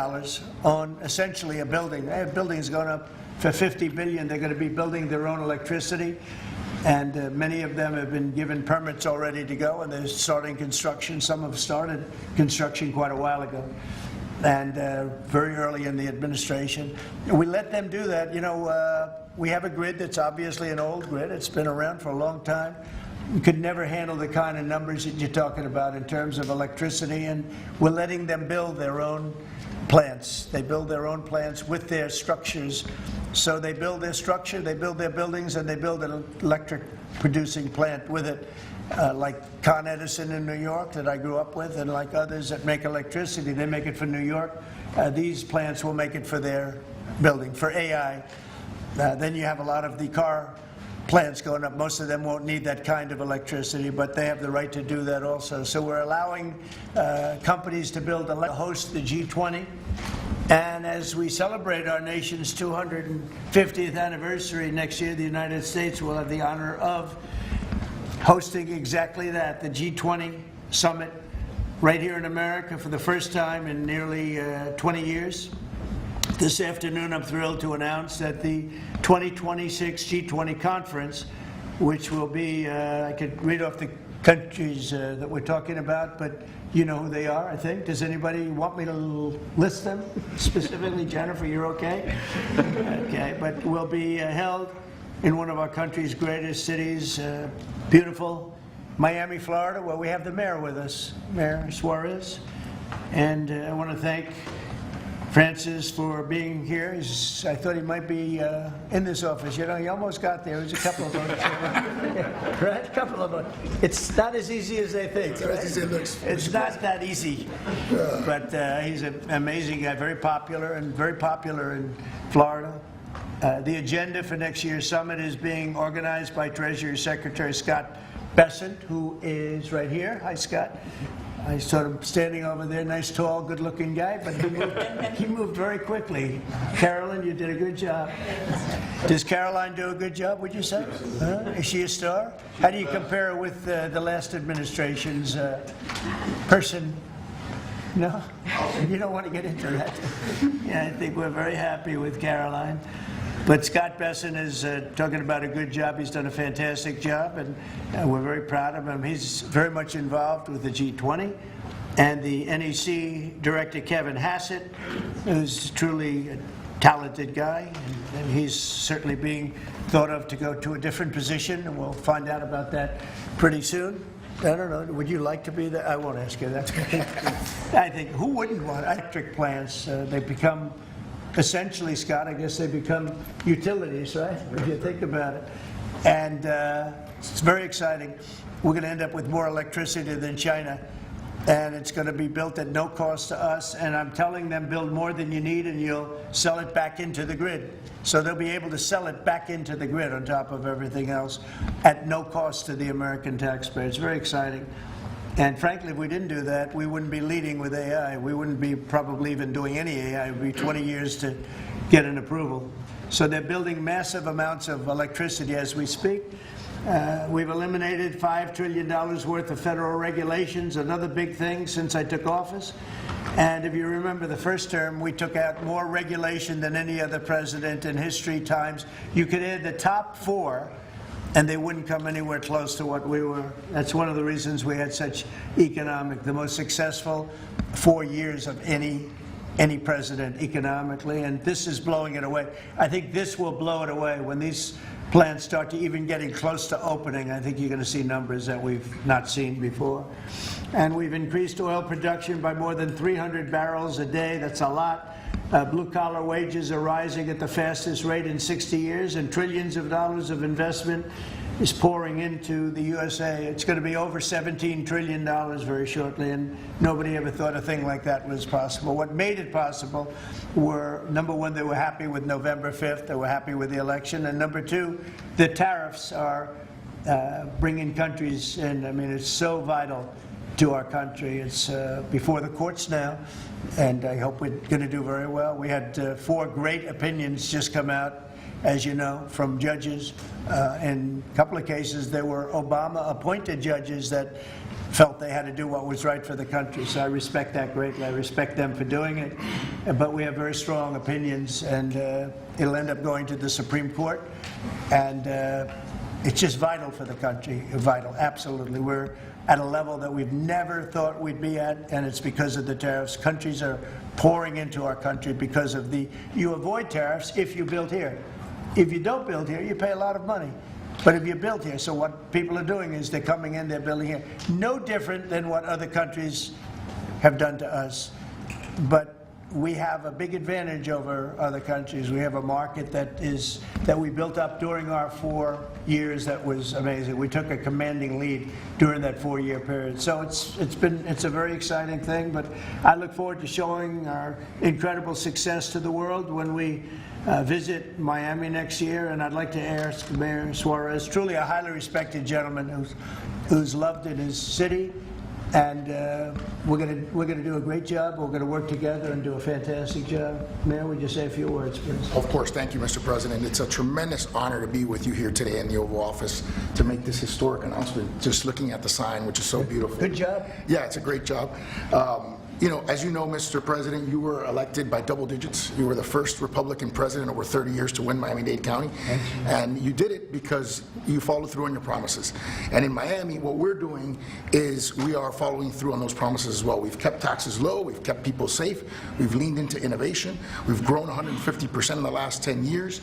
on essentially a building, they have buildings going up for $50 billion. They're going to be building their own electricity, and many of them have been given permits already to go, and they're starting construction. Some have started construction quite a while ago, and very early in the administration. We let them do that. You know, we have a grid that's obviously an old grid. It's been around for a long time. We could never handle the kind of numbers that you're talking about in terms of electricity, and we're letting them build their own plants. They build their own plants with their structures. So they build their structure, they build their buildings, and they build an electric producing plant with it. Like Con Edison in New York that I grew up with, and like others that make electricity, they make it for New York. These plants will make it for their building, for AI. Then you have a lot of the car plants going up. Most of them won't need that kind of electricity, but they have the right to do that also. So we're allowing companies to build, host the G20. And as we celebrate our nation's 250th anniversary next year, the United States will have the honor of hosting exactly that, the G20 summit right here in America for the first time in nearly 20 years. This afternoon, I'm thrilled to announce that the 2026 G20 conference, which will be, I could read off the countries that we're talking about, but you know who they are, I think. Does anybody want me to list them specifically? Jennifer, you're okay? Okay, but will be held in one of our country's greatest cities, beautiful Miami, Florida, where we have the mayor with us, Mayor Suarez. And I want to thank Francis for being here. I thought he might be in this office. You know, he almost got there. There's a couple of votes. Right? A couple of votes. It's not as easy as they think. Right? It's not that easy. But he's an amazing guy, very popular in Florida. The agenda for next year's summit is being organized by Treasury Secretary Scott Bessent, who is right here. Hi, Scott. I saw him standing over there, nice, tall, good-looking guy, but he moved very quickly. Carolyn, you did a good job. Does Caroline do a good job, would you say? Is she a star? How do you compare her with the last administration's person? No? You don't want to get into that? Yeah, I think we're very happy with Caroline. But Scott Bessent is talking about a good job. He's done a fantastic job, and we're very proud of him. He's very much involved with the G20. And the NEC director, Kevin Hassett, who's truly a talented guy, and he's certainly being thought of to go to a different position, and we'll find out about that pretty soon. I don't know, would you like to be there? I won't ask you that. I think, who wouldn't want electric plants? They become essentially, Scott, I guess they become utilities, right? If you think about it. And it's very exciting. We're going to end up with more electricity than China. And it's going to be built at no cost to us. And I'm telling them, build more than you need and you'll sell it back into the grid. So they'll be able to sell it back into the grid on top of everything else at no cost to the American taxpayer. It's very exciting. And frankly, if we didn't do that, we wouldn't be leading with AI. We wouldn't be probably even doing any AI. It would be 20 years to get an approval. So they're building massive amounts of electricity as we speak. We've eliminated $5 trillion worth of federal regulations, another big thing since I took office. And if you remember the first term, we took out more regulation than any other president in history times. You could add the top 4, and they wouldn't come anywhere close to what we were. That's one of the reasons we had such the most successful 4 years of any president economically, and this is blowing it away. I think this will blow it away. When these plants start to even getting close to opening, I think you're going to see numbers that we've not seen before. And we've increased oil production by more than 300 barrels a day. That's a lot. Blue-collar wages are rising at the fastest rate in 60 years, and trillions of dollars of investment is pouring into the USA. It's going to be over $17 trillion very shortly, and nobody ever thought a thing like that was possible. What made it possible were, number one, they were happy with November 5th. They were happy with the election. And number two, the tariffs are bringing countries in. I mean, it's so vital to our country. It's before the courts now, and I hope we're going to do very well. We had 4 great opinions just come out, as you know, from judges. In a couple of cases, there were Obama-appointed judges that felt they had to do what was right for the country. So I respect that greatly. I respect them for doing it. But we have very strong opinions, and it'll end up going to the Supreme Court. And it's just vital for the country. Vital, absolutely. We're at a level that we've never thought we'd be at, and it's because of the tariffs. Countries are pouring into our country because of you avoid tariffs if you build here. If you don't build here, you pay a lot of money. But if you build here, so what people are doing is they're coming in, they're building here. No different than what other countries have done to us. But we have a big advantage over other countries. We have a market that we built up during our 4 years that was amazing. We took a commanding lead during that 4-year period. So it's a very exciting thing, but I look forward to showing our incredible success to the world when we visit Miami next year. And I'd like to ask Mayor Suarez, truly a highly respected gentleman who's loved in his city. And we're going to do a great job. We're going to work together and do a fantastic job. Mayor, would you say a few words, please? Of course. Thank you, Mr. President. It's a tremendous honor to be with you here today in the Oval Office to make this historic announcement, just looking at the sign, which is so beautiful. Good job. Yeah, it's a great job. As you know, Mr. President, you were elected by double digits. You were the first Republican president over 30 years to win Miami-Dade County. And you did it because you followed through on your promises. And in Miami, what we're doing is we are following through on those promises as well. We've kept taxes low. We've kept people safe. We've leaned into innovation. We've grown 150% in the last 10 years.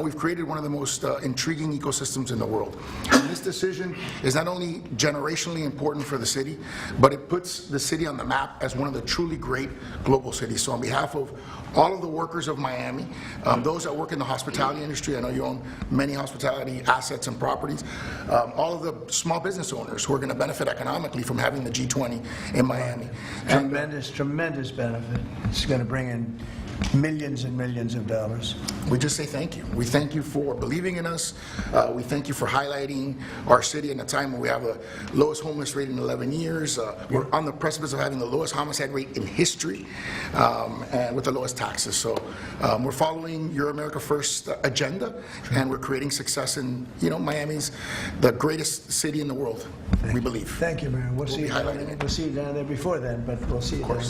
We've created one of the most intriguing ecosystems in the world. And this decision is not only generationally important for the city, but it puts the city on the map as one of the truly great global cities. So on behalf of all of the workers of Miami, those that work in the hospitality industry, I know you own many hospitality assets and properties, all of the small business owners who are going to benefit economically from having the G20 in Miami. Tremendous benefit. It's going to bring in millions and millions of dollars. We just say thank you. We thank you for believing in us. We thank you for highlighting our city in a time when we have the lowest homeless rate in 11 years. We're on the precipice of having the lowest homicide rate in history and with the lowest taxes. So we're following your America First agenda, and we're creating success in, Miami's the greatest city in the world, we believe. Thank you, Mayor. We'll see you down there before then, but we'll see you down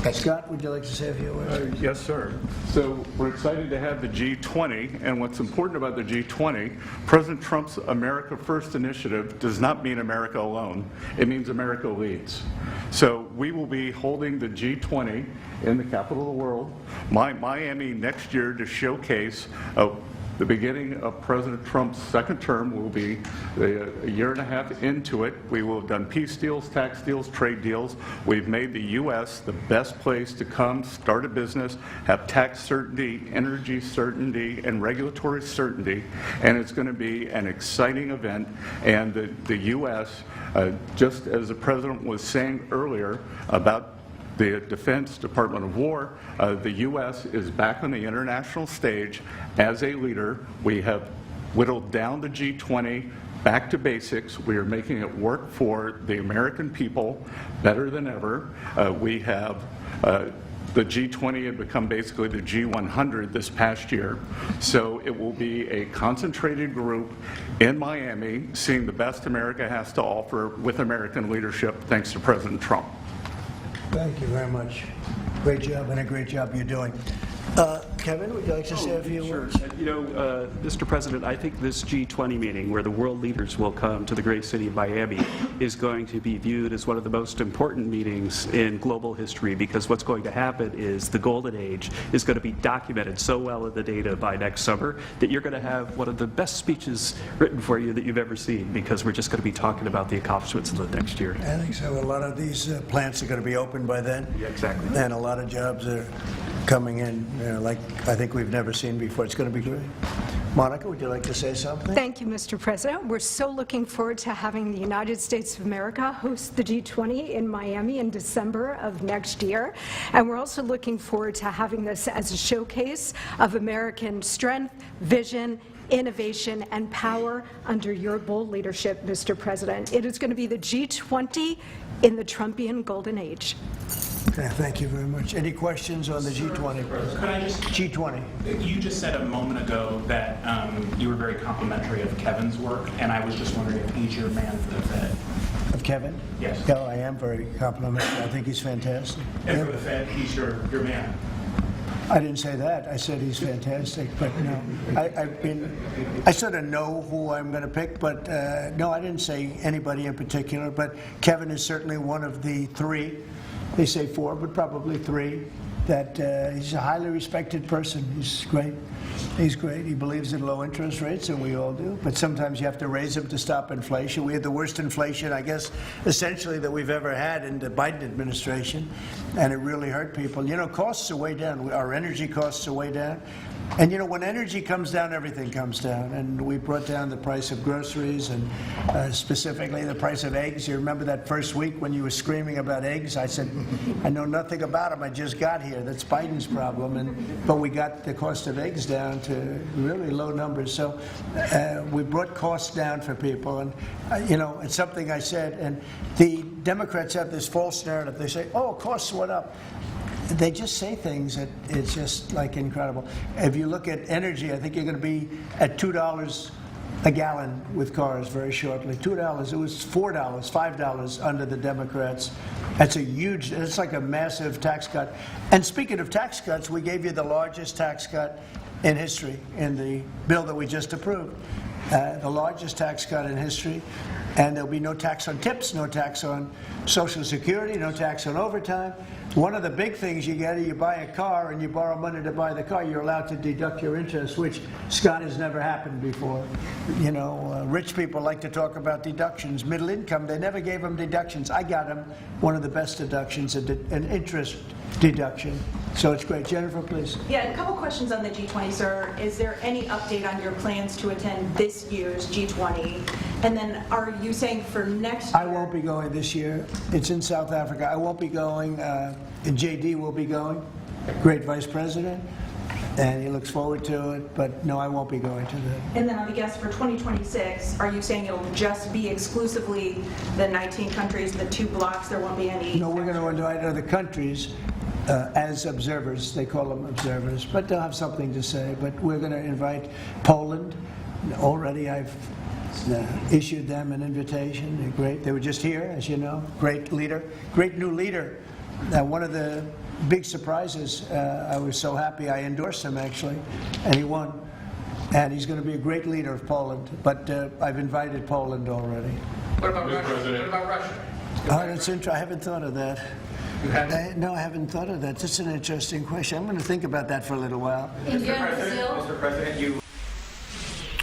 there. Scott, would you like to say a few words? Yes, sir. So we're excited to have the G20, and what's important about the G20, President Trump's America First initiative does not mean America alone. It means America leads. So we will be holding the G20 in the capital of the world, Miami, next year to showcase the beginning of President Trump's second term. Will be a year and a half into it. We will have done peace deals, tax deals, trade deals. We've made the U.S. the best place to come, start a business, have tax certainty, energy certainty, and regulatory certainty. And it's going to be an exciting event. And the U.S., just as the President was saying earlier about the Defense Department of War, the U.S. is back on the international stage as a leader. We have whittled down the G20 back to basics. We are making it work for the American people better than ever. We have the G20 had become basically the G100 this past year. So it will be a concentrated group in Miami, seeing the best America has to offer with American leadership, thanks to President Trump. Thank you very much. Great job, and a great job you're doing. Kevin, would you like to say a few words? Mr. President, I think this G20 meeting, where the world leaders will come to the great city of Miami, is going to be viewed as one of the most important meetings in global history, because what's going to happen is the golden age is going to be documented so well in the data by next summer that you're going to have one of the best speeches written for you that you've ever seen, because we're just going to be talking about the accomplishments of the next year. I think so. A lot of these plants are going to be open by then. Yeah, exactly. And a lot of jobs are coming in, like I think we've never seen before. It's going to be great. Monica, would you like to say something? Thank you, Mr. President. We're so looking forward to having the United States of America host the G20 in Miami in December of next year. And we're also looking forward to having this as a showcase of American strength, vision, innovation, and power under your bold leadership, Mr. President. It is going to be the G20 in the Trumpian golden age. Okay, thank you very much. Any questions on the G20? Could I just... G20. You just said a moment ago that you were very complimentary of Kevin's work, and I was just wondering if he's your man for the Fed. Of Kevin? Yes. No, I am very complimentary. I think he's fantastic. And for the Fed, he's your man. I didn't say that. I said he's fantastic, but no. I sort of know who I'm going to pick, but no, I didn't say anybody in particular, but Kevin is certainly one of the three. They say four, but probably three that he's a highly respected person. He's great. He's great. He believes in low interest rates, and we all do. But sometimes you have to raise them to stop inflation. We had the worst inflation, I guess, essentially that we've ever had in the Biden administration, and it really hurt people. You know, costs are way down. Our energy costs are way down. And you know, when energy comes down, everything comes down. And we brought down the price of groceries and specifically the price of eggs. You remember that first week when you were screaming about eggs? I said, I know nothing about them. I just got here. That's Biden's problem. But we got the cost of eggs down to really low numbers. So we brought costs down for people. And, you know, it's something I said. And the Democrats have this false narrative. They say, oh, costs went up. They just say things that it's just like incredible. If you look at energy, I think you're going to be at $2 a gallon with cars very shortly. $2. It was $4, $5 under the Democrats. That's a huge, it's like a massive tax cut. And speaking of tax cuts, we gave you the largest tax cut in history in the bill that we just approved. The largest tax cut in history. And there'll be no tax on tips, no tax on Social Security, no tax on overtime. One of the big things you get is you buy a car and you borrow money to buy the car, you're allowed to deduct your interest, which, Scott, has never happened before. You know, rich people like to talk about deductions. Middle income, they never gave them deductions. I got them one of the best deductions, an interest deduction. So it's great. Jennifer, please. Yeah, a couple questions on the G20, sir. Is there any update on your plans to attend this year's G20? And then are you saying for next year? I won't be going this year. It's in South Africa. I won't be going. JD will be going, great vice president, and he looks forward to it. But no, I won't be going to that. And then on the guest for 2026, are you saying it'll just be exclusively the 19 countries, the 2 blocks? There won't be any? No, we're going to invite other countries as observers. They call them observers, but they'll have something to say. But we're going to invite Poland. Already I've issued them an invitation. They're great. They were just here, as you know. Great leader, great new leader. One of the big surprises, I was so happy I endorsed him actually, and he won. And he's going to be a great leader of Poland. But I've invited Poland already. What about Russia? What about Russia? Oh, that's interesting. I haven't thought of that. No, I haven't thought of that. That's an interesting question. I'm going to think about that for a little while. Mr. President, you.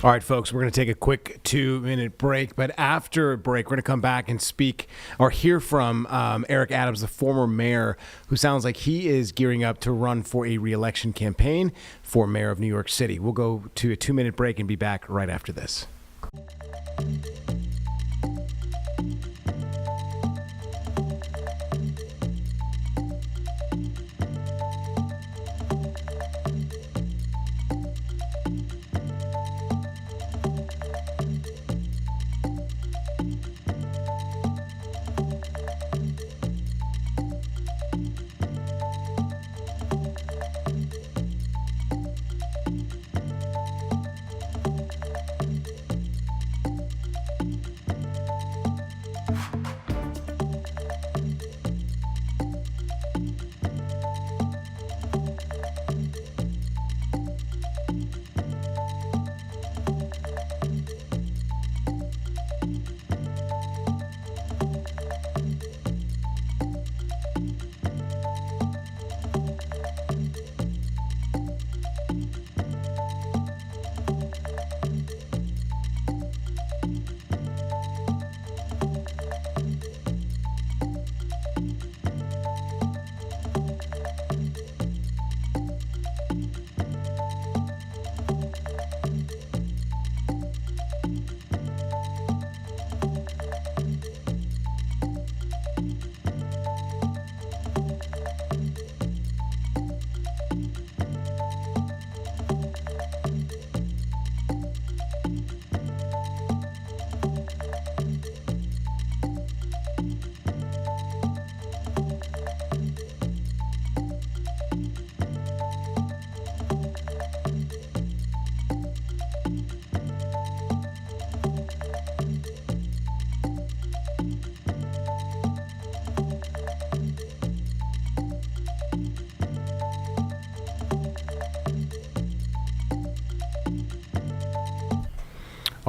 All right, folks, we're going to take a quick 2-minute break. But after a break, we're going to come back and speak or hear from Eric Adams, the former mayor, who sounds like he is gearing up to run for a re-election campaign for mayor of New York City. We'll go to a 2-minute break and be back right after this.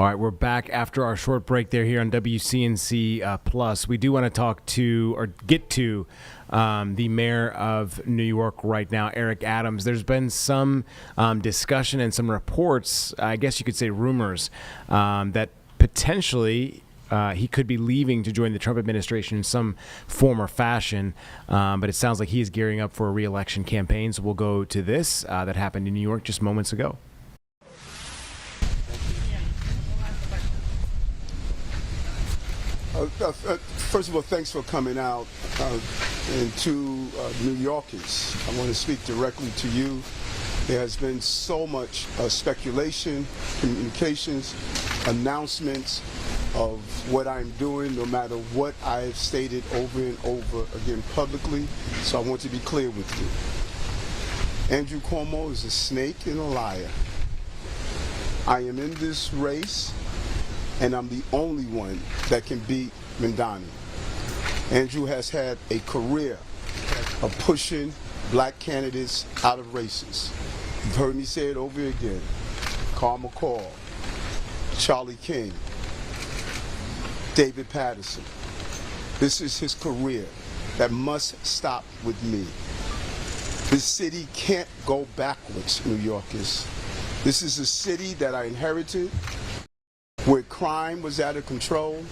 All right, we're back after our short break there here on WCNC Plus. We do want to talk to, or get to, the mayor of New York right now, Eric Adams. There's been some discussion and some reports, I guess you could say rumors, that potentially he could be leaving to join the Trump administration in some form or fashion, but it sounds like he is gearing up for a re-election campaign. So we'll go to this that happened in New York just moments ago. First of all, thanks for coming out. And to New Yorkers, I want to speak directly to you. There has been so much speculation, communications, announcements of what I'm doing, no matter what I've stated over and over again publicly. So I want to be clear with you. Andrew Cuomo is a snake and a liar. I am in this race, and I'm the only one that can beat Mandani. Andrew has had a career of pushing black candidates out of races. You've heard me say it over again. Carl McCall, Charlie King, David Patterson. This is his career that must stop with me. This city can't go backwards, New Yorkers. This is a city that I inherited, where crime was out of control,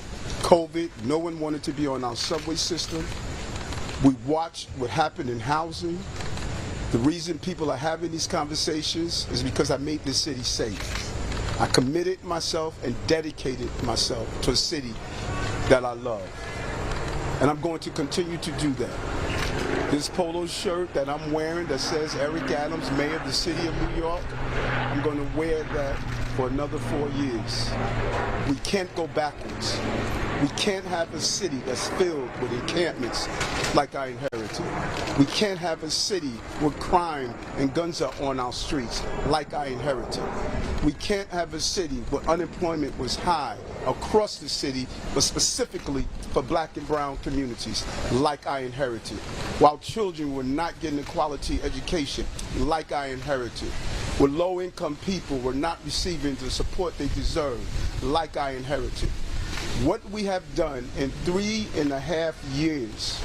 COVID, no one wanted to be on our subway system. We watched what happened in housing. The reason people are having these conversations is because I made this city safe. I committed myself and dedicated myself to a city that I love. And I'm going to continue to do that. This polo shirt that I'm wearing that says Eric Adams, Mayor of the City of New York, I'm going to wear that for another 4 years. We can't go backwards. We can't have a city that's filled with encampments like I inherited. We can't have a city where crime and guns are on our streets like I inherited. We can't have a city where unemployment was high across the city, but specifically for black and brown communities like I inherited. While children were not getting a quality education like I inherited. Where low-income people were not receiving the support they deserved like I inherited. What we have done in 3.5 years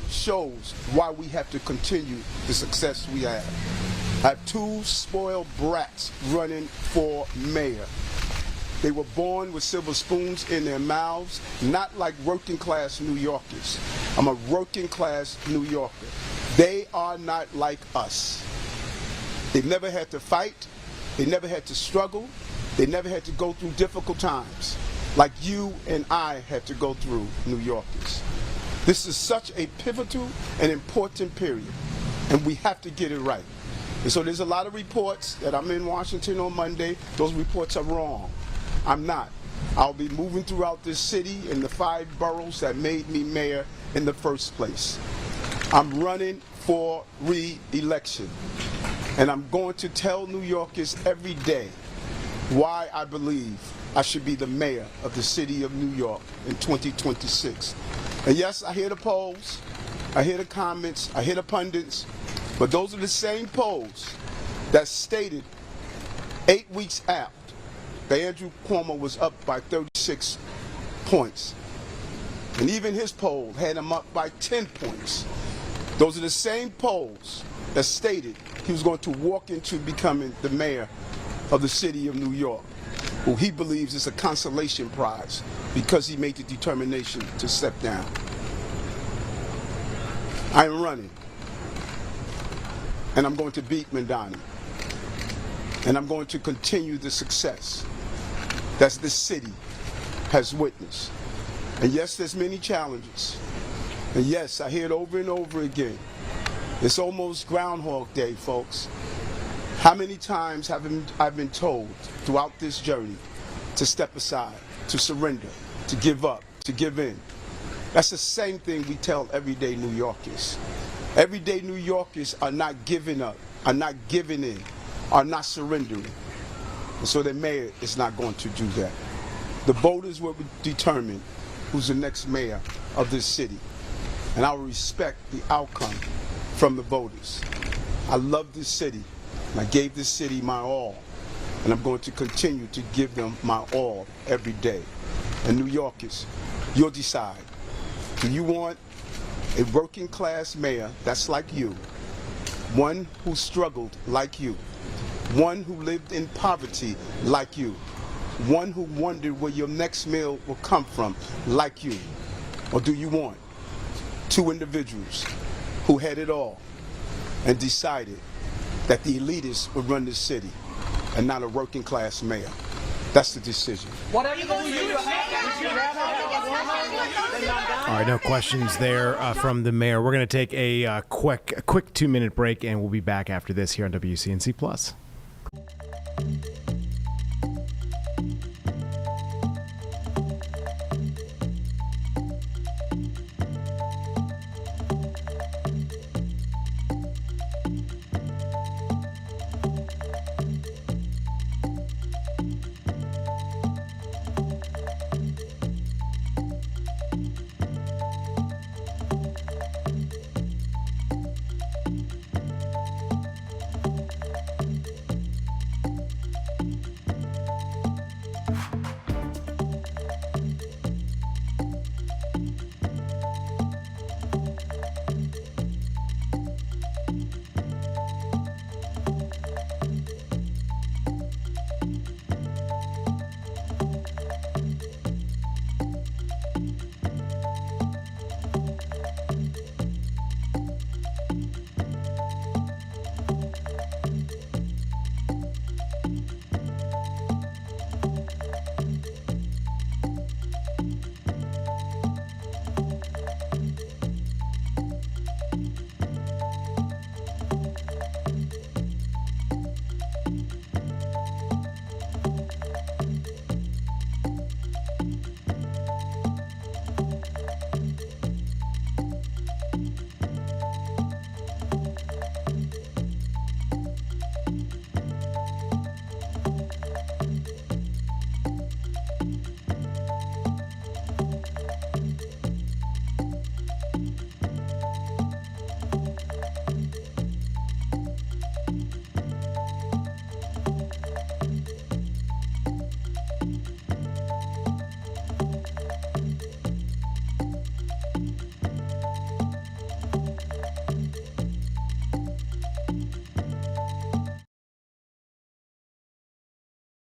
shows why we have to continue the success we have. I have two spoiled brats running for mayor. They were born with silver spoons in their mouths, not like working class New Yorkers. I'm a working class New Yorker. They are not like us. They've never had to fight. They never had to struggle. They never had to go through difficult times like you and I had to go through, New Yorkers. This is such a pivotal and important period, and we have to get it right. And so there's a lot of reports that I'm in Washington on Monday. Those reports are wrong. I'm not. I'll be moving throughout this city in the 5 boroughs that made me mayor in the first place. I'm running for re-election. And I'm going to tell New Yorkers every day why I believe I should be the mayor of the city of New York in 2026. And yes, I hear the polls, I hear the comments, I hear the pundits, but those are the same polls that stated 8 weeks after that Andrew Cuomo was up by 36 points. And even his poll had him up by 10 points. Those are the same polls that stated he was going to walk into becoming the mayor of the city of New York, who he believes is a consolation prize because he made the determination to step down. I'm running, and I'm going to beat Mandani, and I'm going to continue the success that this city has witnessed. And yes, there's many challenges, and yes, I hear it over and over again. It's almost Groundhog Day, folks. How many times have I been told throughout this journey to step aside, to surrender, to give up, to give in? That's the same thing we tell everyday New Yorkers. Everyday New Yorkers are not giving up, are not giving in, are not surrendering. And so the mayor is not going to do that. The voters will determine who's the next mayor of this city. And I will respect the outcome from the voters. I love this city, and I gave this city my all. and I'm going to continue to give them my all every day. And New Yorkers, you'll decide. Do you want a working class mayor that's like you, one who struggled like you, one who lived in poverty like you, one who wondered where your next meal will come from like you? Or do you want two individuals who had it all and decided that the elitists would run this city and not a working class mayor? That's the decision. All right, no questions there from the mayor. We're going to take a quick 2-minute break, and we'll be back after this here on WCNC Plus.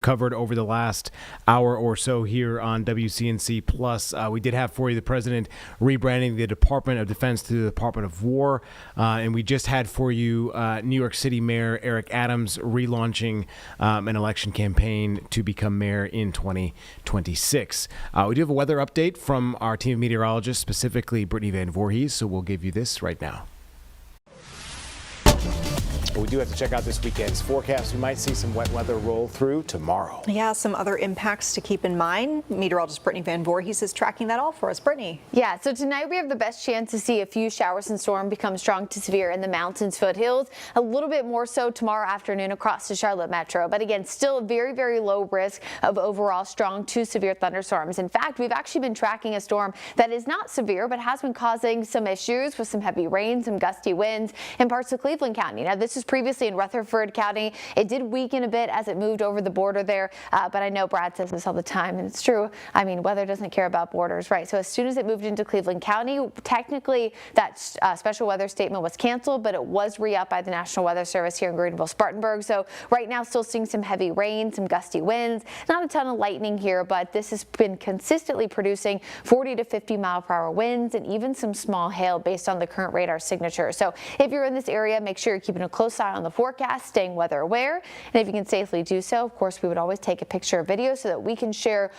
Covered over the last hour or so here on WCNC Plus. We did have for you the president rebranding the Department of Defense to the Department of War, and we just had for you New York City Mayor Eric Adams relaunching an election campaign to become mayor in 2026. We do have a weather update from our team of meteorologists, specifically Brittany Van Voorhees, so we'll give you this right now. But we do have to check out this weekend's forecast. We might see some wet weather roll through tomorrow. Yeah, some other impacts to keep in mind. Meteorologist Brittany Van Voorhees is tracking that all for us. Brittany. Yeah, so tonight we have the best chance to see a few showers and storms become strong to severe in the mountains, foothills. A little bit more so tomorrow afternoon across the Charlotte metro. But again, still a very, very low risk of overall strong to severe thunderstorms. In fact, we've actually been tracking a storm that is not severe, but has been causing some issues with some heavy rain, some gusty winds in parts of Cleveland County. Now, this is previously in Rutherford County. It did weaken a bit as it moved over the border there, but I know Brad says this all the time, and it's true. I mean, weather doesn't care about borders, right? So as soon as it moved into Cleveland County, technically that special weather statement was canceled, but it was re-upped by the National Weather Service here in Greenville, Spartanburg. So right now still seeing some heavy rain, some gusty winds, not a ton of lightning here, but this has been consistently producing 40 to 50 mile per hour winds and even some small hail based on the current radar signature. So if you're in this area, make sure you're keeping a close eye on the forecast, staying weather aware, and if you can safely do so, of course, we would always take a picture or video so that we can share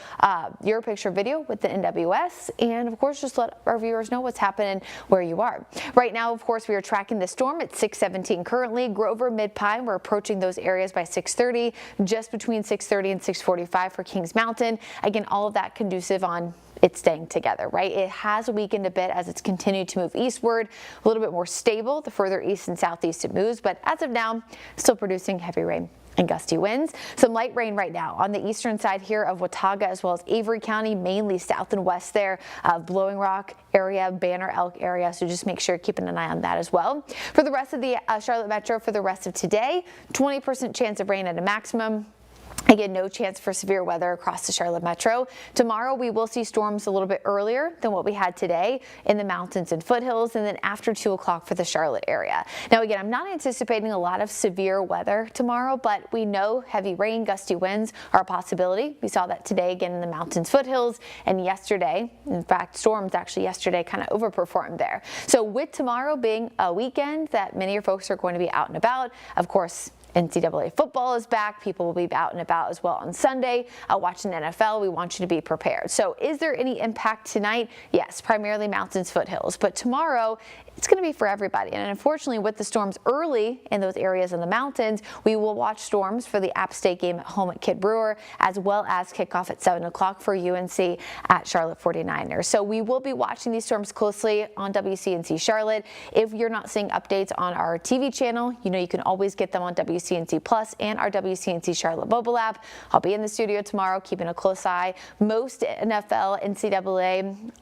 your picture or video with the NWS, and of course, just let our viewers know what's happening where you are. Right now, of course, we are tracking the storm at 6:17 currently. Grover, Mid-Pine, we're approaching those areas by 6:30, just between 6:30 and 6:45 for Kings Mountain. Again, all of that conducive on it's staying together, right? It has weakened a bit as it's continued to move eastward, a little bit more stable the further east and southeast it moves, but as of now, still producing heavy rain and gusty winds. Some light rain right now on the eastern side here of Watauga as well as Avery County, mainly south and west there of Blowing Rock area, Banner Elk area, so just make sure you're keeping an eye on that as well. For the rest of the Charlotte metro for the rest of today, 20% chance of rain at a maximum. Again, no chance for severe weather across the Charlotte metro. Tomorrow, we will see storms a little bit earlier than what we had today in the mountains and foothills, and then after 2 o'clock for the Charlotte area. Now, again, I'm not anticipating a lot of severe weather tomorrow, but we know heavy rain, gusty winds are a possibility. We saw that today again in the mountains, foothills, and yesterday. In fact, storms actually yesterday kind of overperformed there. So with tomorrow being a weekend that many of your folks are going to be out and about, of course, NCAA football is back. People will be out and about as well on Sunday. Watching the NFL, we want you to be prepared. So is there any impact tonight? Yes, primarily mountains, foothills. But tomorrow, it's going to be for everybody. And unfortunately, with the storms early in those areas in the mountains, we will watch storms for the App State game at home at Kidd Brewer, as well as kickoff at 7 o'clock for UNC at Charlotte 49ers. So we will be watching these storms closely on WCNC Charlotte. If you're not seeing updates on our TV channel, you know you can always get them on WCNC Plus and our WCNC Charlotte mobile app. I'll be in the studio tomorrow, keeping a close eye. Most NFL, NCAA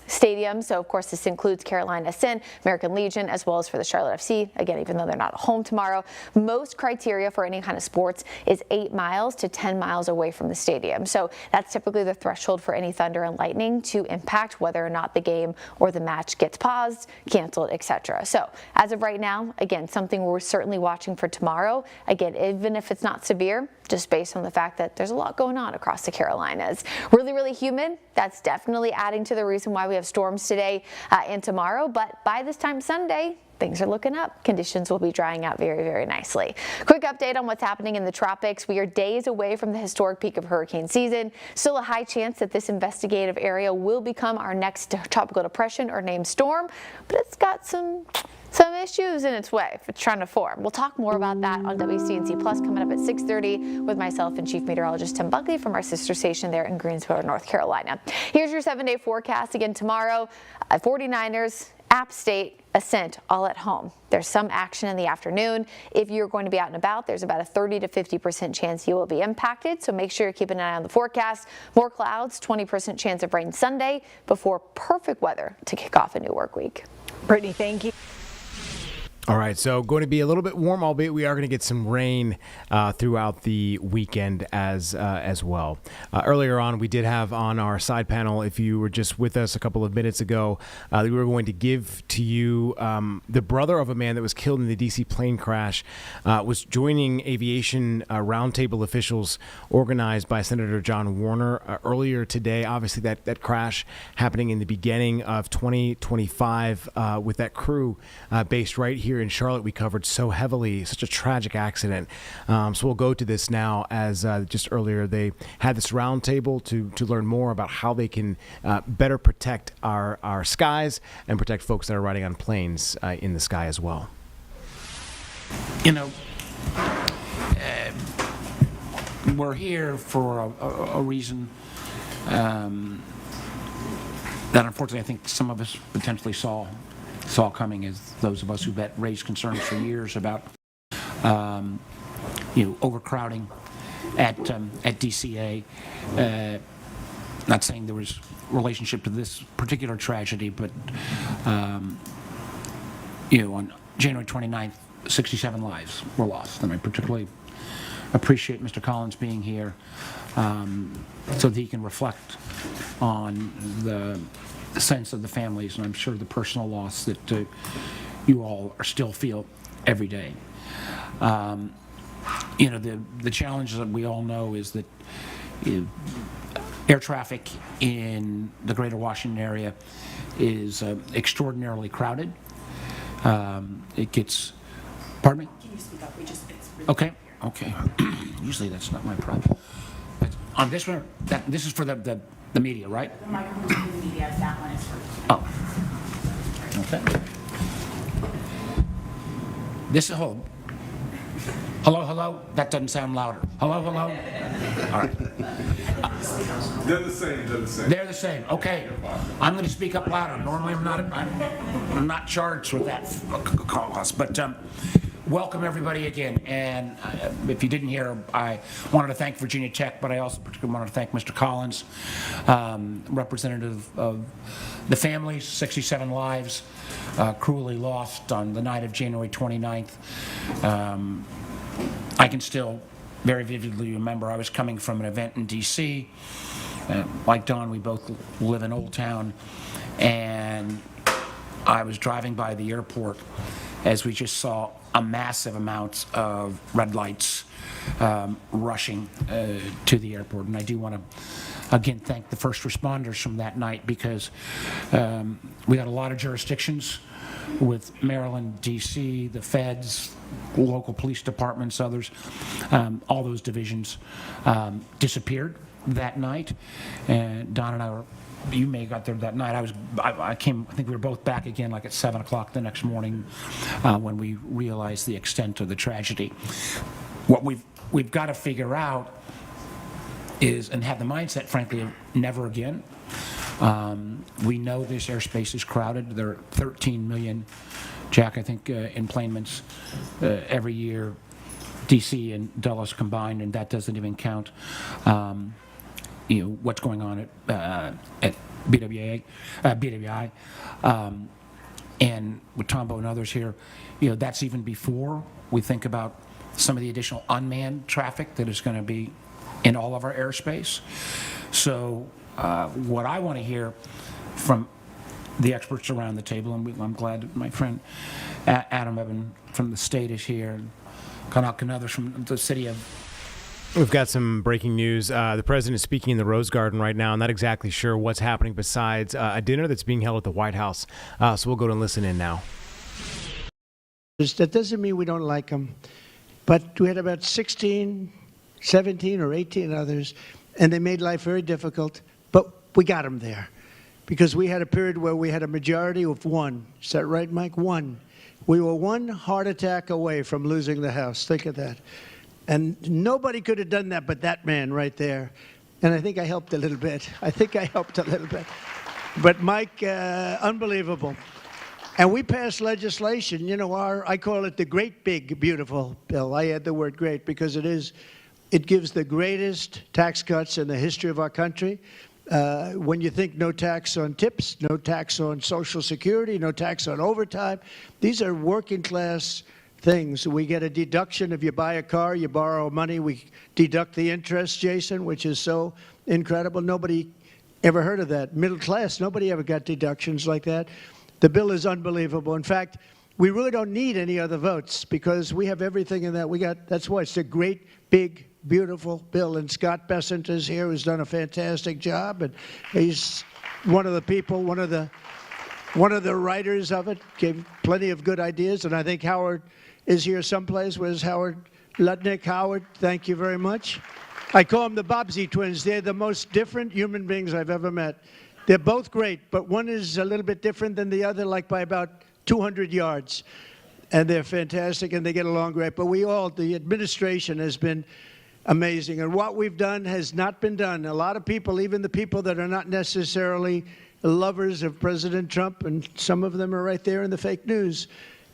stadiums, so of course this includes Carolina Sin, American Legion, as well as for the Charlotte FC. Again, even though they're not at home tomorrow, most criteria for any kind of sports is 8 miles to 10 miles away from the stadium. So that's typically the threshold for any thunder and lightning to impact whether or not the game or the match gets paused, canceled, etc. So as of right now, again, something we're certainly watching for tomorrow. Again, even if it's not severe, just based on the fact that there's a lot going on across the Carolinas. Really, really humid. That's definitely adding to the reason why we have storms today and tomorrow. But by this time Sunday, things are looking up. Conditions will be drying out very, very nicely. Quick update on what's happening in the tropics. We are days away from the historic peak of hurricane season. Still a high chance that this investigative area will become our next tropical depression or named storm, but it's got some issues in its way for trying to form. We'll talk more about that on WCNC Plus coming up at 6:30 with myself and Chief Meteorologist Tim Buckley from our sister station there in Greensboro, North Carolina. Here's your 7-day forecast again tomorrow. 49ers, App State, Ascent, all at home. There's some action in the afternoon. If you're going to be out and about, there's about a 30 to 50% chance you will be impacted. So make sure you're keeping an eye on the forecast. More clouds, 20% chance of rain Sunday before perfect weather to kick off a new work week. Brittany, thank you. All right, so going to be a little bit warm, albeit we are going to get some rain throughout the weekend as well. Earlier on, we did have on our side panel, if you were just with us a couple of minutes ago, we were going to give to you the brother of a man that was killed in the D.C. plane crash, was joining aviation roundtable officials organized by Senator John Warner earlier today. Obviously, that crash happening in the beginning of 2025 with that crew based right here in Charlotte. We covered so heavily, such a tragic accident. So we'll go to this now, as just earlier they had this roundtable to learn more about how they can better protect our skies and protect folks that are riding on planes in the sky as well. You know, we're here for a reason that unfortunately I think some of us potentially saw coming, as those of us who've raised concerns for years about overcrowding at DCA. Not saying there was relationship to this particular tragedy, but on January 29th, 67 lives were lost, and I particularly appreciate Mr. Collins being here so that he can reflect on the sense of the families, and I'm sure the personal loss that you all still feel every day. The challenge that we all know is that air traffic in the greater Washington area is extraordinarily crowded. It gets, pardon me? Can you speak up? It's really Okay. Usually that's not my problem. On this one, this is for the media, right? The microphone's for the media, that one is for... Oh. Okay. This is, hello? That doesn't sound louder. Hello? All right. They're the same. They're the same. Okay. I'm going to speak up louder. Normally I'm not charged with that cause, but welcome everybody again. And if you didn't hear, I wanted to thank Virginia Tech, but I also particularly wanted to thank Mr. Collins, representative of the families, 67 lives cruelly lost on the night of January 29th. I can still very vividly remember I was coming from an event in D.C. Like Don, we both live in Old Town, and I was driving by the airport as we just saw a massive amount of red lights rushing to the airport. And I do want to, again, thank the first responders from that night, because we had a lot of jurisdictions with Maryland, D.C., the feds, local police departments, others. All those divisions disappeared that night. And Don and I were, you may have got there that night. I came, I think we were both back again like at 7 o'clock the next morning when we realized the extent of the tragedy. What we've got to figure out is, and have the mindset, frankly, of never again. We know this airspace is crowded. There are 13 million, Jack, I think, enplanements every year, DC and Dulles combined, and that doesn't even count what's going on at BWI, and with Tombo and others here. That's even before we think about some of the additional unmanned traffic that is going to be in all of our airspace. So what I want to hear from the experts around the table, and I'm glad that my friend Adam Evan from the state is here, and Kanak and others from the city of. We've got some breaking news. The president is speaking in the Rose Garden right now. I'm not exactly sure what's happening besides a dinner that's being held at the White House. So we'll go and listen in now. That doesn't mean we don't like them, but we had about 16, 17 or 18 others, and they made life very difficult, but we got them there because we had a period where we had a majority of one. Is that right, Mike? One. We were one heart attack away from losing the House. Think of that. And nobody could have done that but that man right there. And I think I helped a little bit. But Mike, unbelievable. And we passed legislation, I call it the great, big, beautiful bill. I add the word great because it gives the greatest tax cuts in the history of our country. When you think no tax on tips, no tax on Social Security, no tax on overtime, these are working class things. We get a deduction if you buy a car, you borrow money, we deduct the interest, Jason, which is so incredible. Nobody ever heard of that. Middle class, nobody ever got deductions like that. The bill is unbelievable. In fact, we really don't need any other votes because we have everything in that. That's why it's a great, big, beautiful bill. And Scott Bessent is here, who's done a fantastic job, and he's one of the people, one of the writers of it, gave plenty of good ideas, and I think Howard is here someplace. Where's Howard Lutnick? Howard, thank you very much. I call them the Bobbsey twins. They're the most different human beings I've ever met. They're both great, but one is a little bit different than the other, like by about 200 yards. And they're fantastic, and they get along great. But the administration has been amazing. And what we've done has not been done. A lot of people, even the people that are not necessarily lovers of President Trump, and some of them are right there in the fake news,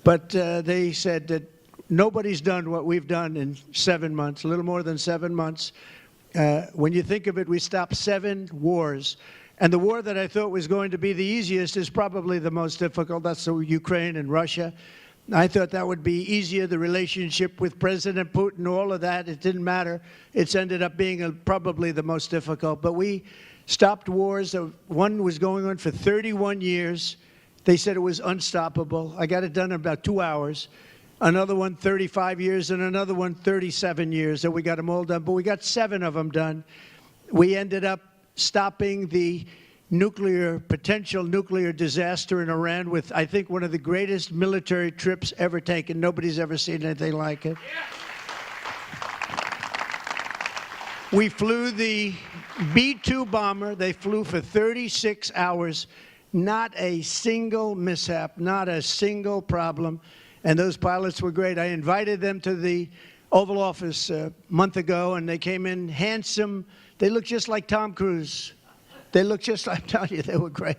but they said that nobody's done what we've done in 7 months, a little more than 7 months. When you think of it, we stopped 7 wars. And the war that I thought was going to be the easiest is probably the most difficult. That's the Ukraine and Russia. I thought that would be easier, the relationship with President Putin, all of that. It didn't matter. It's ended up being probably the most difficult. But we stopped wars. One was going on for 31 years. They said it was unstoppable. I got it done in about 2 hours. Another one, 35 years, and another one, 37 years. And we got them all done. But we got 7 of them done. We ended up stopping the potential nuclear disaster in Iran with, I think, one of the greatest military trips ever taken. Nobody's ever seen anything like it. We flew the B-2 bomber. They flew for 36 hours. Not a single mishap, not a single problem. And those pilots were great. I invited them to the Oval Office a month ago, and they came in handsome. They looked just like Tom Cruise. They looked just like, I'm telling you, they were great.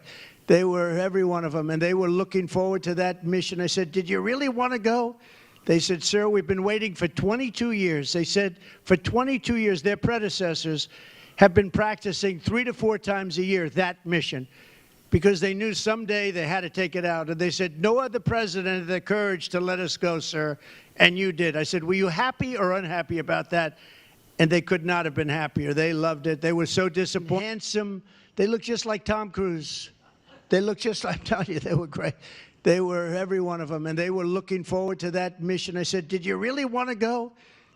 They were, every one of them, and they were looking forward to that mission. I said, did you really want to go? They said, sir, we've been waiting for 22 years. They said, for 22 years, their predecessors have been practicing 3 to 4 times a year that mission, because they knew someday they had to take it out. And they said, no other president had the courage to let us go, sir, and you did. I said, were you happy or unhappy about that? And they could not have been happier. They loved it. They were so disappointed. Handsome. They looked just like Tom Cruise. They looked just like, I'm telling you, they were great. They were, every one of them, and they were looking forward to that mission. I said, did you really want to go?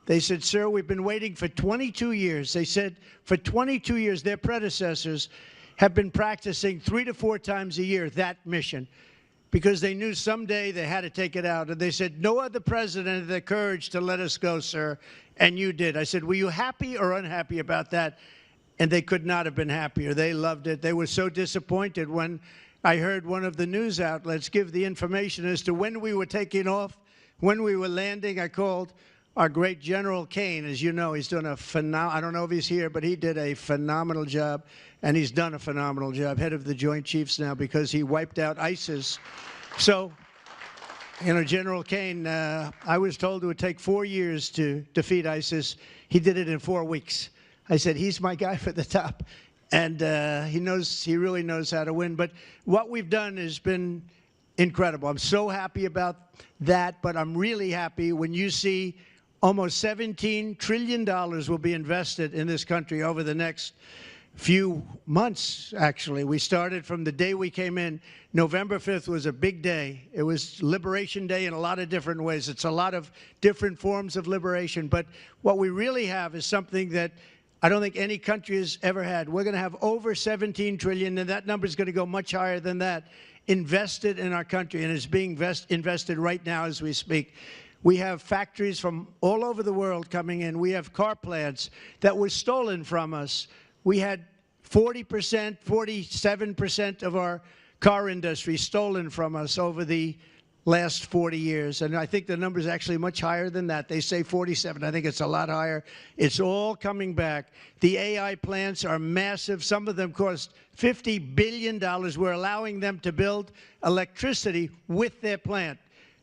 They said, sir, we've been waiting for 22 years. They said, for 22 years, their predecessors have been practicing 3 to 4 times a year that mission, because they knew someday they had to take it out. And they said, no other president had the courage to let us go, sir, and you did. I said, were you happy or unhappy about that? And they could not have been happier. They loved it. They were so disappointed when I heard one of the news outlets give the information as to when we were taking off, when we were landing. I called our great General Kane. As you know, he's done a phenomenal, I don't know if he's here, but he did a phenomenal job, and he's done a phenomenal job, head of the Joint Chiefs now, because he wiped out ISIS. So, you know, General Kane, I was told it would take 4 years to defeat ISIS. He did it in 4 weeks. I said, he's my guy for the top. And he really knows how to win. But what we've done has been incredible. I'm so happy about that, but I'm really happy when you see almost $17 trillion will be invested in this country over the next few months, actually. We started from the day we came in. November 5th was a big day. It was Liberation Day in a lot of different ways. It's a lot of different forms of liberation. But what we really have is something that I don't think any country has ever had. We're going to have over $17 trillion, and that number is going to go much higher than that, invested in our country, and is being invested right now as we speak. We have factories from all over the world coming in. We have car plants that were stolen from us. We had 40%, 47% of our car industry stolen from us over the last 40 years. And I think the number is actually much higher than that. They say 47. I think it's a lot higher. It's all coming back. The AI plants are massive. Some of them cost $50 billion. We're allowing them to build electricity with their plant.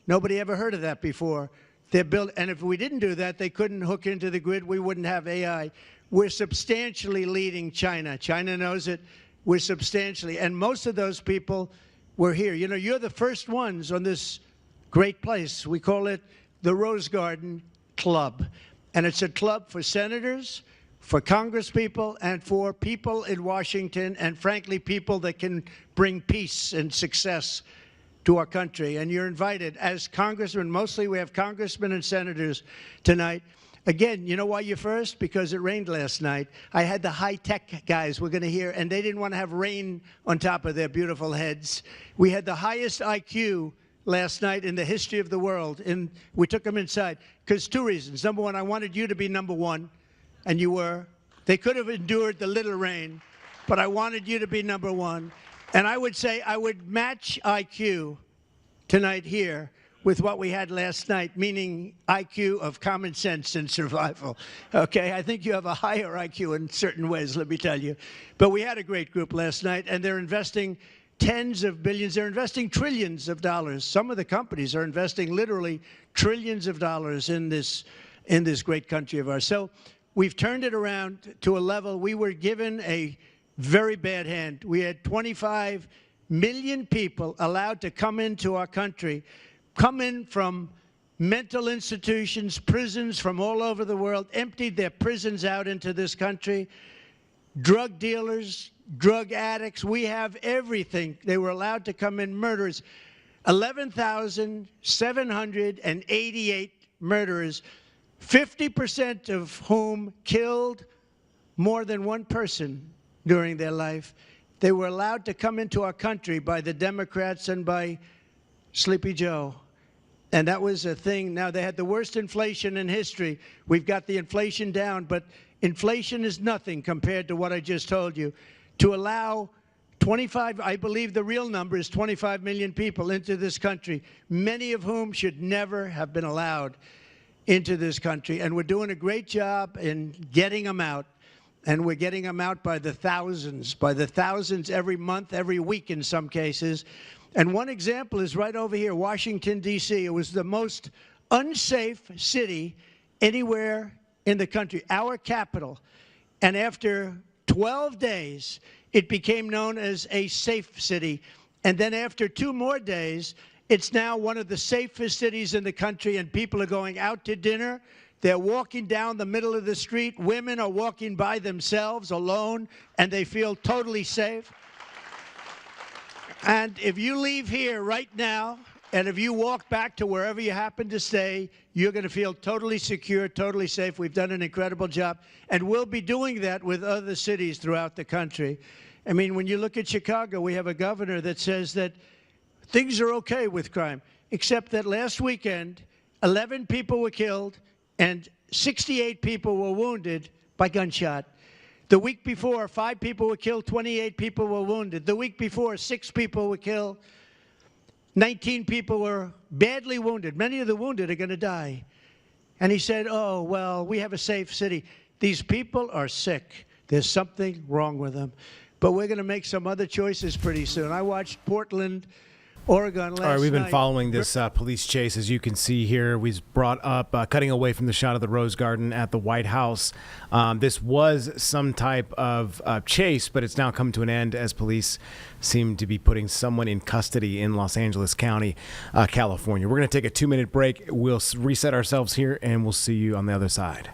Nobody ever heard of that before. They're built, and if we didn't do that, they couldn't hook into the grid. We wouldn't have AI. We're substantially leading China. China knows it. We're substantially, and most of those people were here. You know, you're the first ones on this great place. We call it the Rose Garden Club. And it's a club for senators, for congresspeople, and for people in Washington, and frankly, people that can bring peace and success to our country. And you're invited as congressmen. Mostly we have congressmen and senators tonight. Again, you know why you're first? Because it rained last night. I had the high-tech guys we're going to hear, and they didn't want to have rain on top of their beautiful heads. We had the highest IQ last night in the history of the world, and we took them inside because 2 reasons. Number one, I wanted you to be number one, and you were. They could have endured the little rain, but I wanted you to be number one. And I would say I would match IQ tonight here with what we had last night, meaning IQ of common sense and survival. Okay, I think you have a higher IQ in certain ways, let me tell you. But we had a great group last night, and they're investing tens of billions. They're investing trillions of dollars. Some of the companies are investing literally trillions of dollars in this great country of ours. So we've turned it around to a level. We were given a very bad hand. We had 25 million people allowed to come into our country, come in from mental institutions, prisons from all over the world, emptied their prisons out into this country, drug dealers, drug addicts. We have everything. They were allowed to come in, murderers. 11,788 murderers, 50% of whom killed more than one person during their life. They were allowed to come into our country by the Democrats and by Sleepy Joe. And that was a thing. Now, they had the worst inflation in history. We've got the inflation down, but inflation is nothing compared to what I just told you. To allow 25, I believe the real number is 25 million people into this country, many of whom should never have been allowed into this country. And we're doing a great job in getting them out. And we're getting them out by the thousands every month, every week in some cases. And one example is right over here, Washington, D.C. It was the most unsafe city anywhere in the country, our capital. And after 12 days, it became known as a safe city. And then after 2 more days, it's now one of the safest cities in the country, and people are going out to dinner. They're walking down the middle of the street. Women are walking by themselves alone, and they feel totally safe. And if you leave here right now, and if you walk back to wherever you happen to stay, you're going to feel totally secure, totally safe. We've done an incredible job, and we'll be doing that with other cities throughout the country. I mean, when you look at Chicago, we have a governor that says that things are okay with crime, except that last weekend, 11 people were killed and 68 people were wounded by gunshot. The week before, 5 people were killed, 28 people were wounded. The week before, 6 people were killed, 19 people were badly wounded. Many of the wounded are going to die. And he said, oh, well, we have a safe city. These people are sick. There's something wrong with them. But we're going to make some other choices pretty soon. I watched Portland, Oregon last night. All right, we've been following this police chase, as you can see here. We've brought up, cutting away from the shot of the Rose Garden at the White House. This was some type of chase, but it's now come to an end as police seem to be putting someone in custody in Los Angeles County, California. We're going to take a 2-minute break. We'll reset ourselves here, and we'll see you on the other side.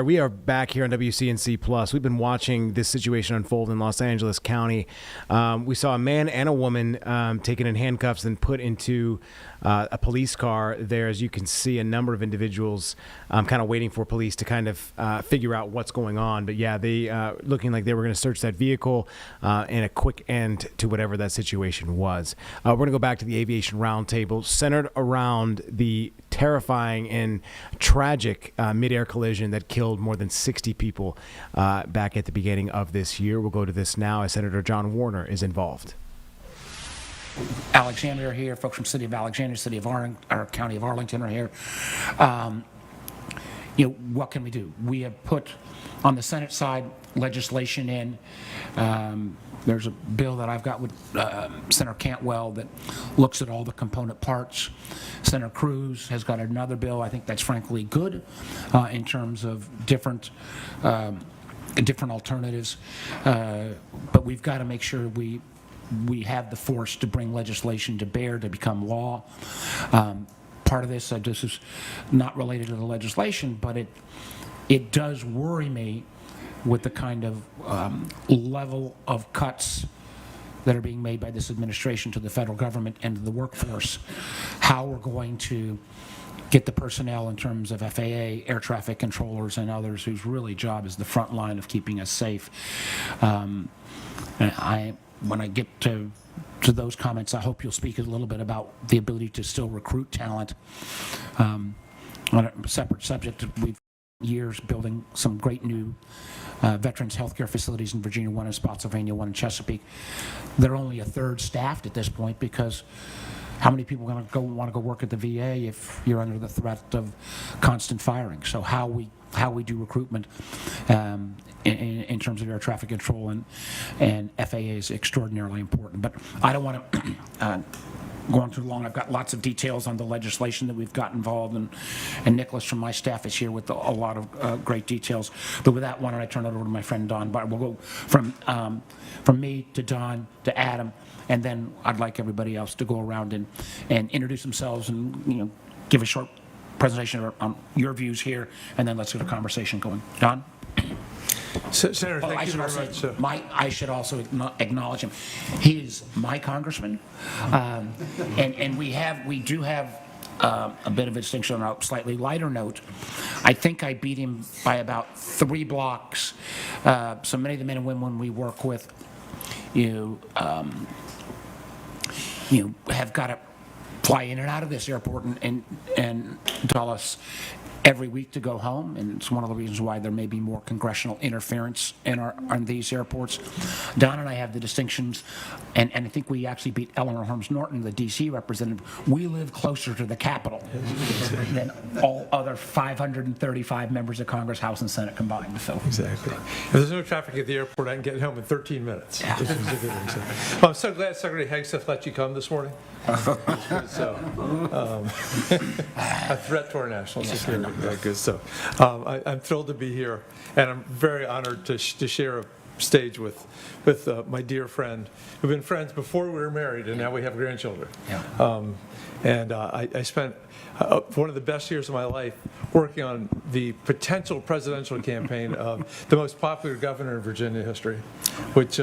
We are back here on WCNC Plus. We've been watching this situation unfold in Los Angeles County. We saw a man and a woman taken in handcuffs and put into a police car there. As you can see, a number of individuals kind of waiting for police to kind of figure out what's going on. But yeah, they looking like they were going to search that vehicle and a quick end to whatever that situation was. We're going to go back to the aviation roundtable centered around the terrifying and tragic mid-air collision that killed more than 60 people back at the beginning of this year. We'll go to this now as Senator John Warner is involved. Alexander here, folks from City of Alexander, City of County of Arlington are here. What can we do? We have put on the Senate side legislation in. There's a bill that I've got with Senator Cantwell that looks at all the component parts. Senator Cruz has got another bill. I think that's frankly good in terms of different alternatives. But we've got to make sure we have the force to bring legislation to bear to become law. Part of this, this is not related to the legislation, but it does worry me with the kind of level of cuts that are being made by this administration to the federal government and to the workforce, how we're going to get the personnel in terms of FAA, air traffic controllers, and others whose really job is the front line of keeping us safe. When I get to those comments, I hope you'll speak a little bit about the ability to still recruit talent. On a separate subject, we've years building some great new veterans healthcare facilities in Virginia, one in Spotsylvania, one in Chesapeake. They're only a third staffed at this point because how many people want to go work at the VA if you're under the threat of constant firing? So how we do recruitment in terms of air traffic control and FAA is extraordinarily important. But I don't want to go on too long. I've got lots of details on the legislation that we've got involved, and Nicholas from my staff is here with a lot of great details. But with that, why don't I turn it over to my friend Don? But we'll go from me to Don to Adam, and then I'd like everybody else to go around and introduce themselves and give a short presentation on your views here, and then let's get a conversation going. Don? Senator, thank you very much. I should also acknowledge him. He is my congressman, and we do have a bit of a distinction on a slightly lighter note. I think I beat him by about 3 blocks. So many of the men and women we work with, have got to fly in and out of this airport and Dulles every week to go home, and it's one of the reasons why there may be more congressional interference on these airports. Don and I have the distinctions, and I think we actually beat Eleanor Holmes Norton, the D.C. representative. We live closer to the Capitol than all other 535 members of Congress, House, and Senate combined. So exactly. If there's no traffic at the airport, I can get home in 13 minutes. Yeah. Well, I'm so glad Secretary Hegseth let you come this morning. So, a threat to our national security. Good stuff. I'm thrilled to be here, and I'm very honored to share a stage with my dear friend. We've been friends before we were married, and now we have grandchildren. Yeah. I spent one of the best years of my life working on the potential presidential campaign of the most popular governor in Virginia history, which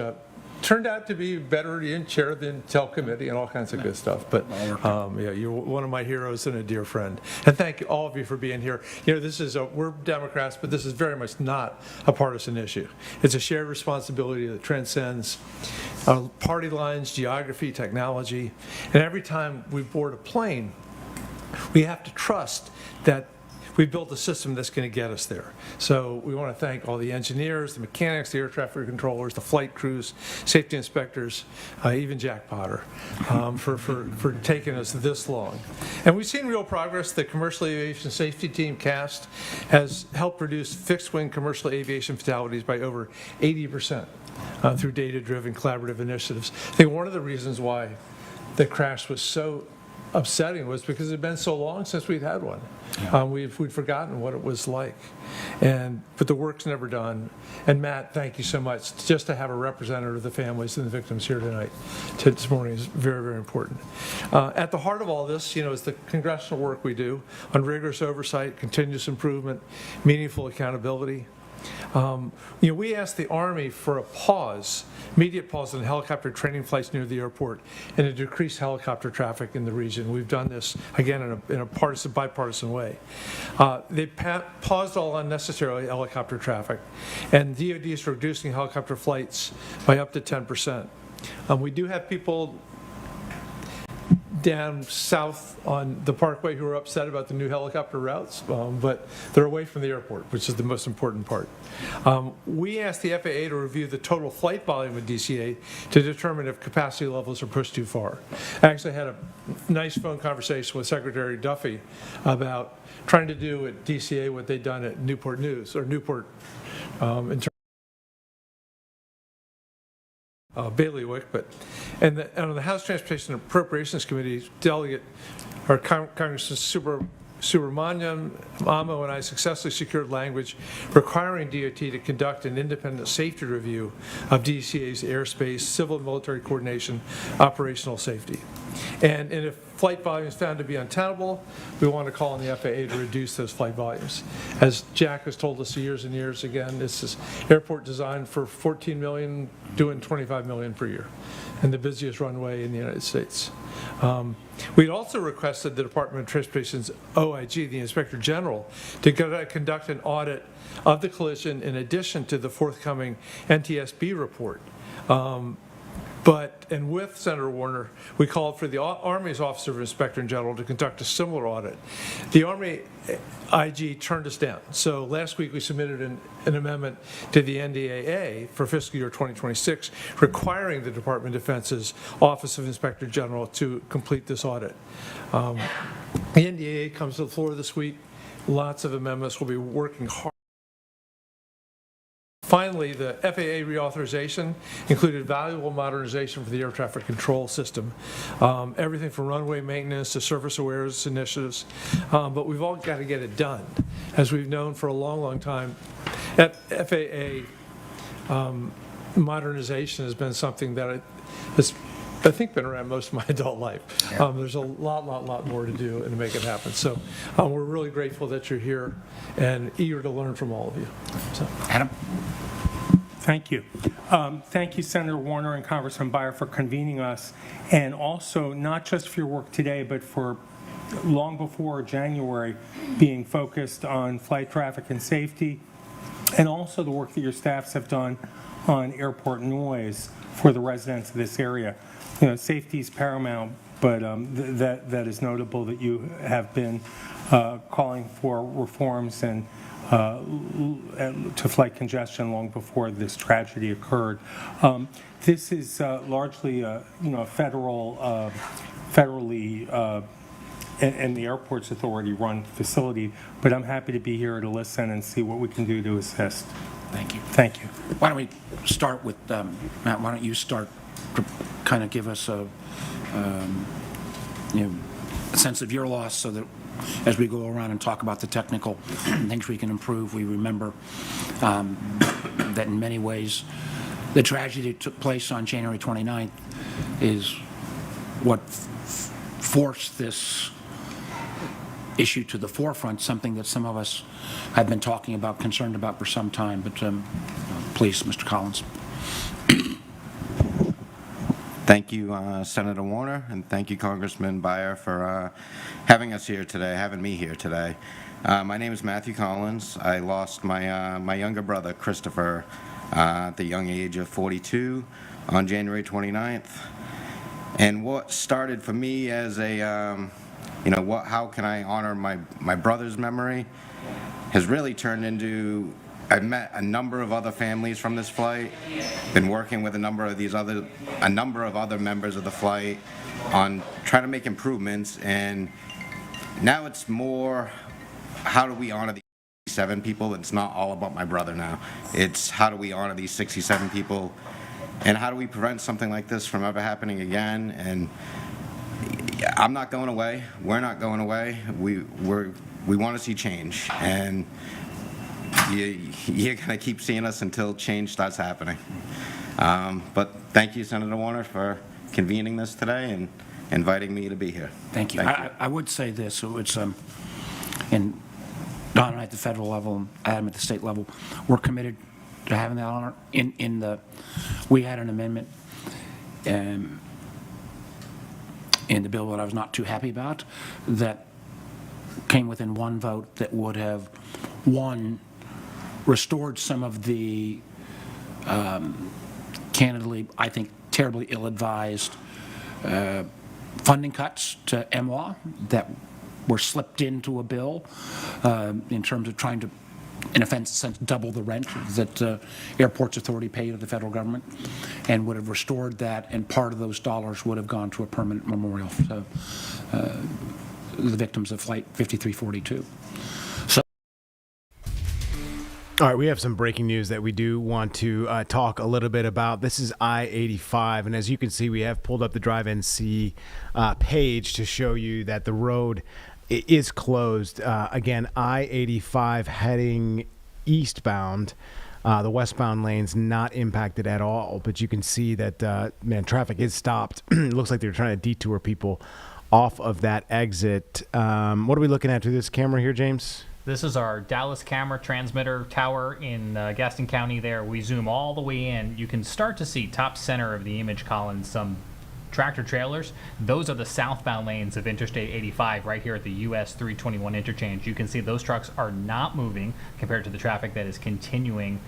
turned out to be veteran chair of the Intel Committee and all kinds of good stuff. But yeah, you're one of my heroes and a dear friend. And thank you, all of you, for being here. This is we're Democrats, but this is very much not a partisan issue. It's a shared responsibility that transcends party lines, geography, technology. And every time we board a plane, we have to trust that we've built a system that's going to get us there. So we want to thank all the engineers, the mechanics, the air traffic controllers, the flight crews, safety inspectors, even Jack Potter, for taking us this long. And we've seen real progress. The Commercial Aviation Safety Team, CAST, has helped reduce fixed-wing commercial aviation fatalities by over 80% through data-driven collaborative initiatives. I think one of the reasons why the crash was so upsetting was because it had been so long since we'd had one. Yeah. We'd forgotten what it was like, but the work's never done. And Matt, thank you so much. Just to have a representative of the families and the victims here tonight, this morning, is very, very important. At the heart of all this, is the congressional work we do on rigorous oversight, continuous improvement, meaningful accountability. We asked the Army for a immediate pause on helicopter training flights near the airport and to decrease helicopter traffic in the region. We've done this, again, in a bipartisan way. They paused all unnecessary helicopter traffic, and DoD is reducing helicopter flights by up to 10%. We do have people down south on the Parkway who are upset about the new helicopter routes, but they're away from the airport, which is the most important part. We asked the FAA to review the total flight volume of DCA to determine if capacity levels are pushed too far. I actually had a nice phone conversation with Secretary Duffy about trying to do at DCA what they'd done at Newport News, or Newport in terms bailiwick, and on the House Transportation and Appropriations Committee, Congressman Super Subramaniam, Amo, and I successfully secured language requiring DOT to conduct an independent safety review of DCA's airspace, civil and military coordination, operational safety. And if flight volume is found to be untenable, we want to call on the FAA to reduce those flight volumes. As Jack has told us years and years, again, this is airport designed for 14 million, doing 25 million per year, and the busiest runway in the United States. We'd also requested the Department of Transportation's OIG, the Inspector General, to conduct an audit of the collision in addition to the forthcoming NTSB report. And with Senator Warner, we called for the Army's Office of Inspector General to conduct a similar audit. The Army IG turned us down. So last week we submitted an amendment to the NDAA for fiscal year 2026 requiring the Department of Defense's Office of Inspector General to complete this audit. The NDAA comes to the floor this week. Lots of amendments. We'll be working hard. Finally, the FAA reauthorization included valuable modernization for the air traffic control system, everything from runway maintenance to surface awareness initiatives, but we've all got to get it done. As we've known for a long, long time, FAA modernization has been something that has, I think, been around most of my adult life. There's a lot more to do and to make it happen. So we're really grateful that you're here and eager to learn from all of you. So. Adam? Thank you. Thank you, Senator Warner and Congressman Beyer, for convening us, and also not just for your work today, but for long before January being focused on flight traffic and safety, and also the work that your staffs have done on airport noise for the residents of this area. You know, safety is paramount, but that is notable that you have been calling for reforms and to flight congestion long before this tragedy occurred. This is largely a federally and the Airports Authority run facility, but I'm happy to be here to listen and see what we can do to assist. Thank you. Thank you. Why don't we start with Matt? Why don't you start to kind of give us a sense of your loss, so that as we go around and talk about the technical things we can improve, we remember that in many ways the tragedy that took place on January 29th is what forced this issue to the forefront, something that some of us have been talking about, concerned about for some time. But please, Mr. Collins. Thank you, Senator Warner, and thank you, Congressman Beyer, for having me here today. My name is Matthew Collins. I lost my younger brother, Christopher, at the young age of 42 on January 29th. And what started for me as a, how can I honor my brother's memory, has really turned into, I've met a number of other families from this flight, been working with a number of other members of the flight on trying to make improvements, and now it's more, how do we honor the 67 people? It's not all about my brother now. It's how do we honor these 67 people, and how do we prevent something like this from ever happening again? And I'm not going away. We're not going away. We want to see change, and you're going to keep seeing us until change starts happening. But thank you, Senator Warner, for convening this today and inviting me to be here. Thank you. I would say this. So it's and Don and I at the federal level, Adam at the state level, we're committed to having that honor. We had an amendment in the bill that I was not too happy about, that came within one vote, that would have, restored some of the, candidly, I think, terribly ill-advised funding cuts to MWA that were slipped into a bill in terms of trying to, in a sense, double the rent that Airports Authority paid to the federal government, and would have restored that, and part of those dollars would have gone to a permanent memorial to the victims of Flight 5342. All right, we have some breaking news that we do want to talk a little bit about. This is I-85, and as you can see, we have pulled up the Drive NC page to show you that the road is closed. Again, I-85 heading eastbound. The westbound lane's not impacted at all, but you can see that, traffic is stopped. It looks like they're trying to detour people off of that exit. What are we looking at through this camera here, James? This is our Dallas camera transmitter tower in Gaston County there. We zoom all the way in. You can start to see top center of the image, Colin, some tractor trailers. Those are the southbound lanes of Interstate 85 right here at the US 321 interchange. You can see those trucks are not moving compared to the traffic that is continuing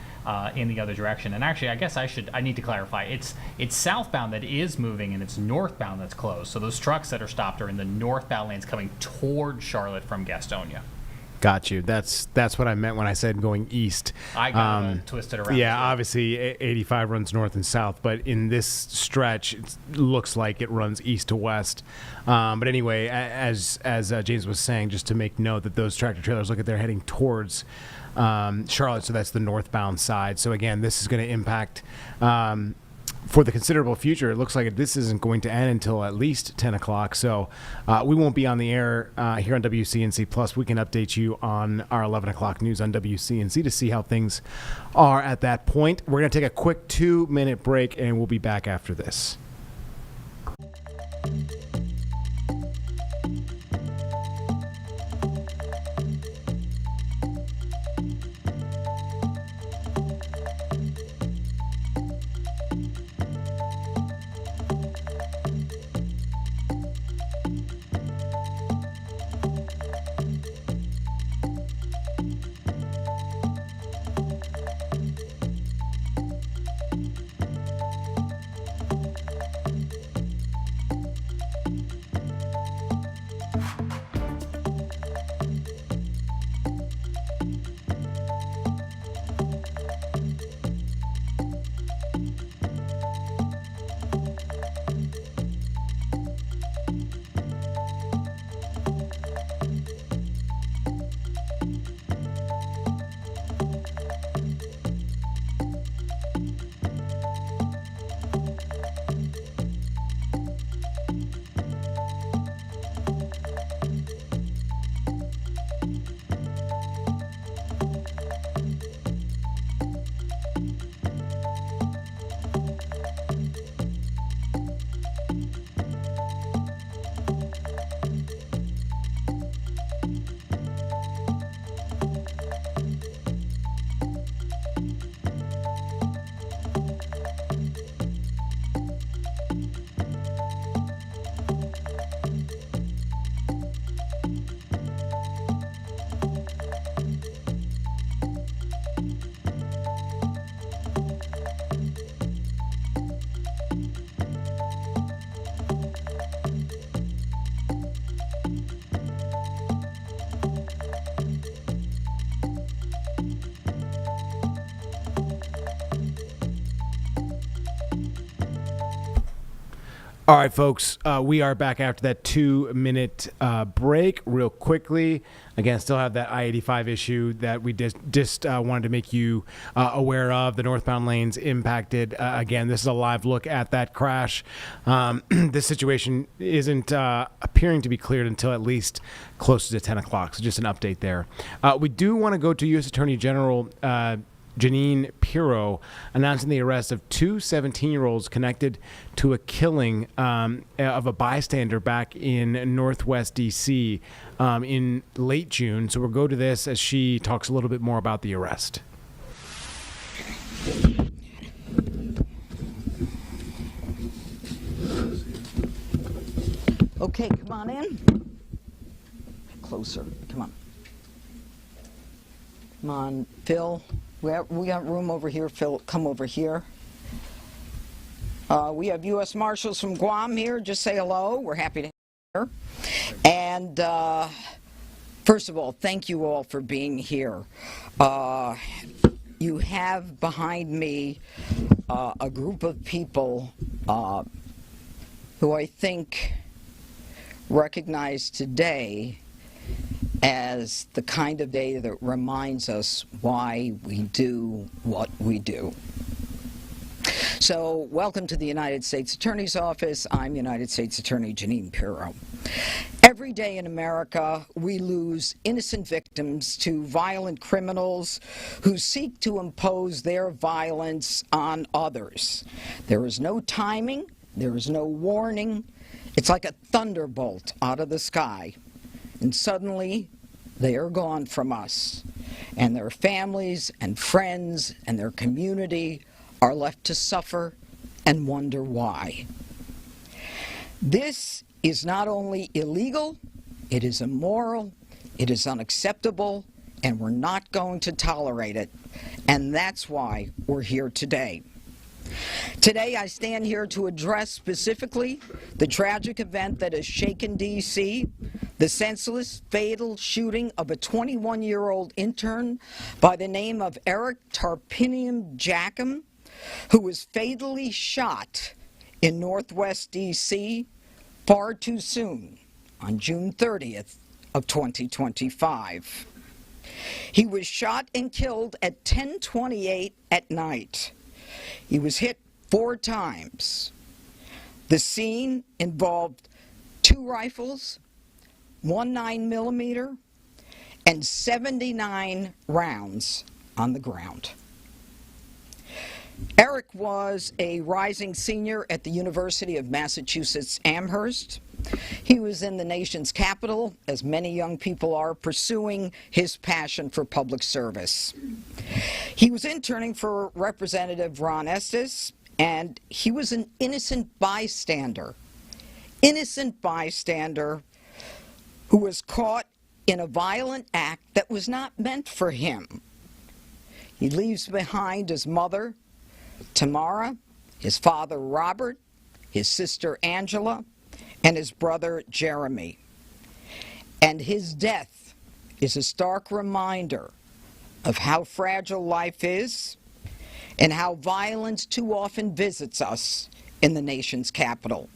in the other direction. And actually, I guess I need to clarify. It's southbound that is moving and it's northbound that's closed. So those trucks that are stopped are in the northbound lanes coming toward Charlotte from Gastonia. Got you. That's what I meant when I said going east. I got twisted around. Yeah, obviously 85 runs north and south, but in this stretch, it looks like it runs east to west. But anyway, as James was saying, just to make note that those tractor trailers, look at, they're heading towards Charlotte, so that's the northbound side. So again, this is going to impact for the considerable future. It looks like this isn't going to end until at least 10 o'clock. So we won't be on the air here on WCNC Plus. We can update you on our 11 o'clock news on WCNC to see how things are at that point. We're going to take a quick 2-minute break, and we'll be back after this. All right, folks, we are back after that 2-minute break. Real quickly, again, still have that I-85 issue that we just wanted to make you aware of. The northbound lanes impacted. Again, this is a live look at that crash. This situation isn't appearing to be cleared until at least closer to 10 o'clock, so just an update there. We do want to go to U.S. Attorney General Jeanine Pirro announcing the arrest of two 17-year-olds connected to a killing of a bystander back in Northwest D.C. In late June. So we'll go to this as she talks a little bit more about the arrest. Okay, come on in. Closer. Come on. Come on, Phil. We got room over here. Phil, come over here. We have U.S. Marshals from Guam here. Just say hello. We're happy to have you here. And first of all, thank you all for being here. You have behind me a group of people who I think recognize today as the kind of day that reminds us why we do what we do. So, welcome to the United States Attorney's Office. I'm United States Attorney Jeanine Pirro. Every Every day in America, we lose innocent victims to violent criminals who seek to impose their violence on others. There is no timing, there is no warning. It's like a thunderbolt out of the sky. And suddenly, they are gone from us. And their families and friends and their community are left to suffer and wonder why. This is not only illegal, it is immoral, it is unacceptable, and we're not going to tolerate it. And that's why we're here today. Today, I stand here to address specifically the tragic event that has shaken D.C., the senseless, fatal shooting of a 21-year-old intern by the name of Eric Tarpinian Jackham, who was fatally shot in Northwest D.C. far too soon on June 30th of 2025. He was shot and killed at 10:28 at night. He was hit 4 times. The scene involved 2 rifles, 1 9mm, and 79 rounds on the ground. Eric was a rising senior at the University of Massachusetts Amherst. He was in the nation's capital, as many young people are, pursuing his passion for public service. He was interning for Representative Ron Estes, and he was an innocent bystander who was caught in a violent act that was not meant for him. He leaves behind his mother, Tamara, his father, Robert, his sister, Angela, and his brother, Jeremy. And his death is a stark reminder of how fragile life is and how violence too often visits us in the nation's capital.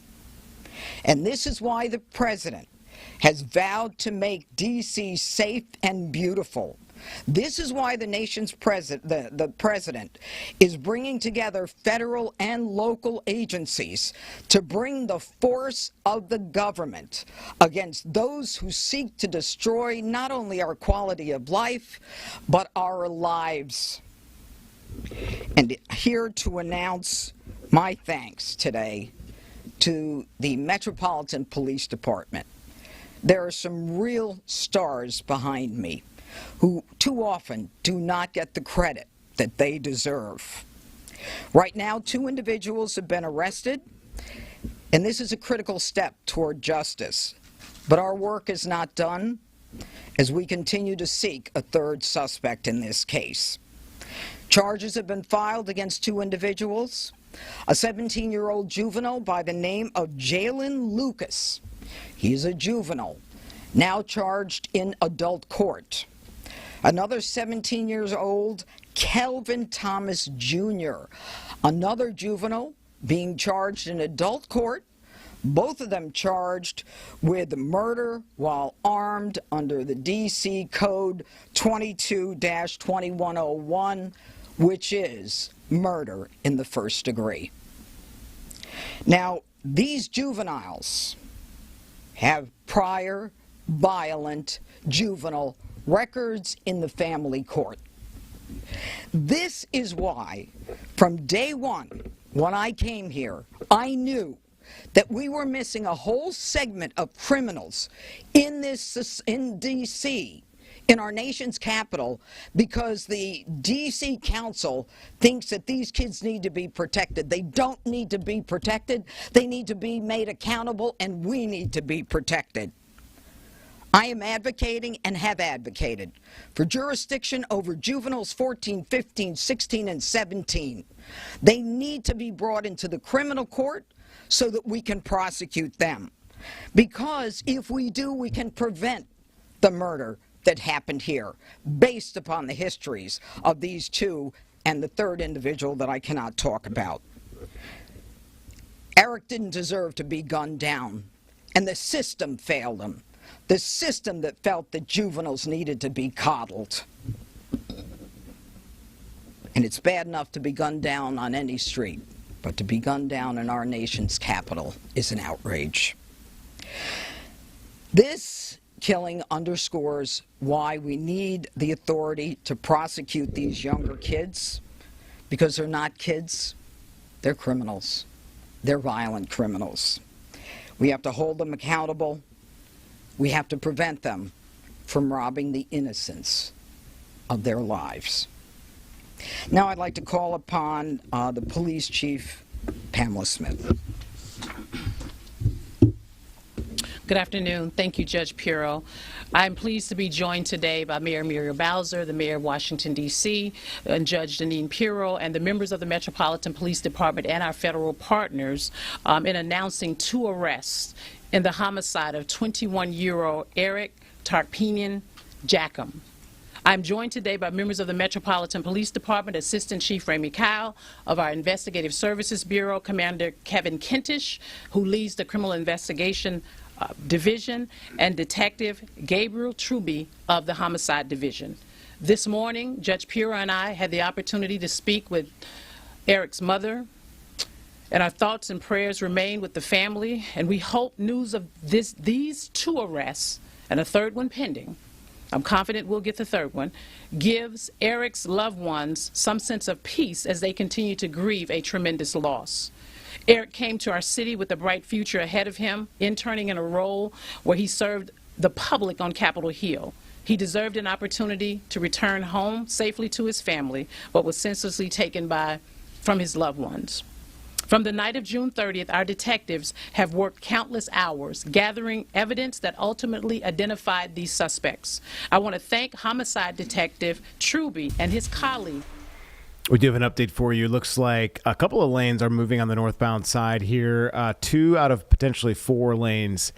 And this is why the President has vowed to make D.C. safe and beautiful. This is why the nation's the President is bringing together federal and local agencies to bring the force of the government against those who seek to destroy not only our quality of life, but our lives. And here to announce my thanks today to the Metropolitan Police Department. There are some real stars behind me who too often do not get the credit that they deserve. Right now, 2 individuals have been arrested, and this is a critical step toward justice. But our work is not done as we continue to seek a 3rd suspect in this case. Charges have been filed against 2 individuals, a 17-year-old juvenile by the name of Jalen Lucas. He's a juvenile, now charged in adult court. Another 17 years old, Kelvin Thomas Jr., another juvenile being charged in adult court, both of them charged with murder while armed under the D.C. Code 22-2101, which is murder in the 1st degree. Now, these juveniles have prior violent juvenile records in the family court. This is why, from day one, when I came here, I knew that we were missing a whole segment of criminals in D.C., in our nation's capital, because the D.C. Council thinks that these kids need to be protected. They don't need to be protected. They need to be made accountable, and we need to be protected. I am advocating and have advocated for jurisdiction over juveniles 14, 15, 16, and 17. They need to be brought into the criminal court so that we can prosecute them. Because if we do, we can prevent the murder that happened here based upon the histories of these 2 and the 3rd individual that I cannot talk about. Eric didn't deserve to be gunned down, and the system failed him. The system that felt that juveniles needed to be coddled. And it's bad enough to be gunned down on any street, but to be gunned down in our nation's capital is an outrage. This killing underscores why we need the authority to prosecute these younger kids, because they're not kids, they're criminals. They're violent criminals. We have to hold them accountable. We have to prevent them from robbing the innocents of their lives. Now I'd like to call upon the police chief, Pamela Smith. Good afternoon. Thank you, Judge Pirro. I'm pleased to be joined today by Mayor Muriel Bowser, the Mayor of Washington, D.C., and Judge Deneen Pirro, and the members of the Metropolitan Police Department and our federal partners in announcing 2 arrests in the homicide of 21-year-old Eric Tarpinian Jackham. I'm joined today by members of the Metropolitan Police Department, Assistant Chief Ramey Kyle of our Investigative Services Bureau, Commander Kevin Kentish, who leads the Criminal Investigation Division, and Detective Gabriel Truby of the Homicide Division. This morning, Judge Pirro and I had the opportunity to speak with Eric's mother, and our thoughts and prayers remain with the family, and we hope news of these 2 arrests, and a third one pending, I'm confident we'll get the third one, gives Eric's loved ones some sense of peace as they continue to grieve a tremendous loss. Eric came to our city with a bright future ahead of him, interning in a role where he served the public on Capitol Hill. He deserved an opportunity to return home safely to his family, but was senselessly taken from his loved ones. From the night of June 30th, our detectives have worked countless hours gathering evidence that ultimately identified these suspects. I want to thank Homicide Detective Truby and his colleague. We do have an update for you. Looks like a couple of lanes are moving on the northbound side here. 2 out of potentially 4 lanes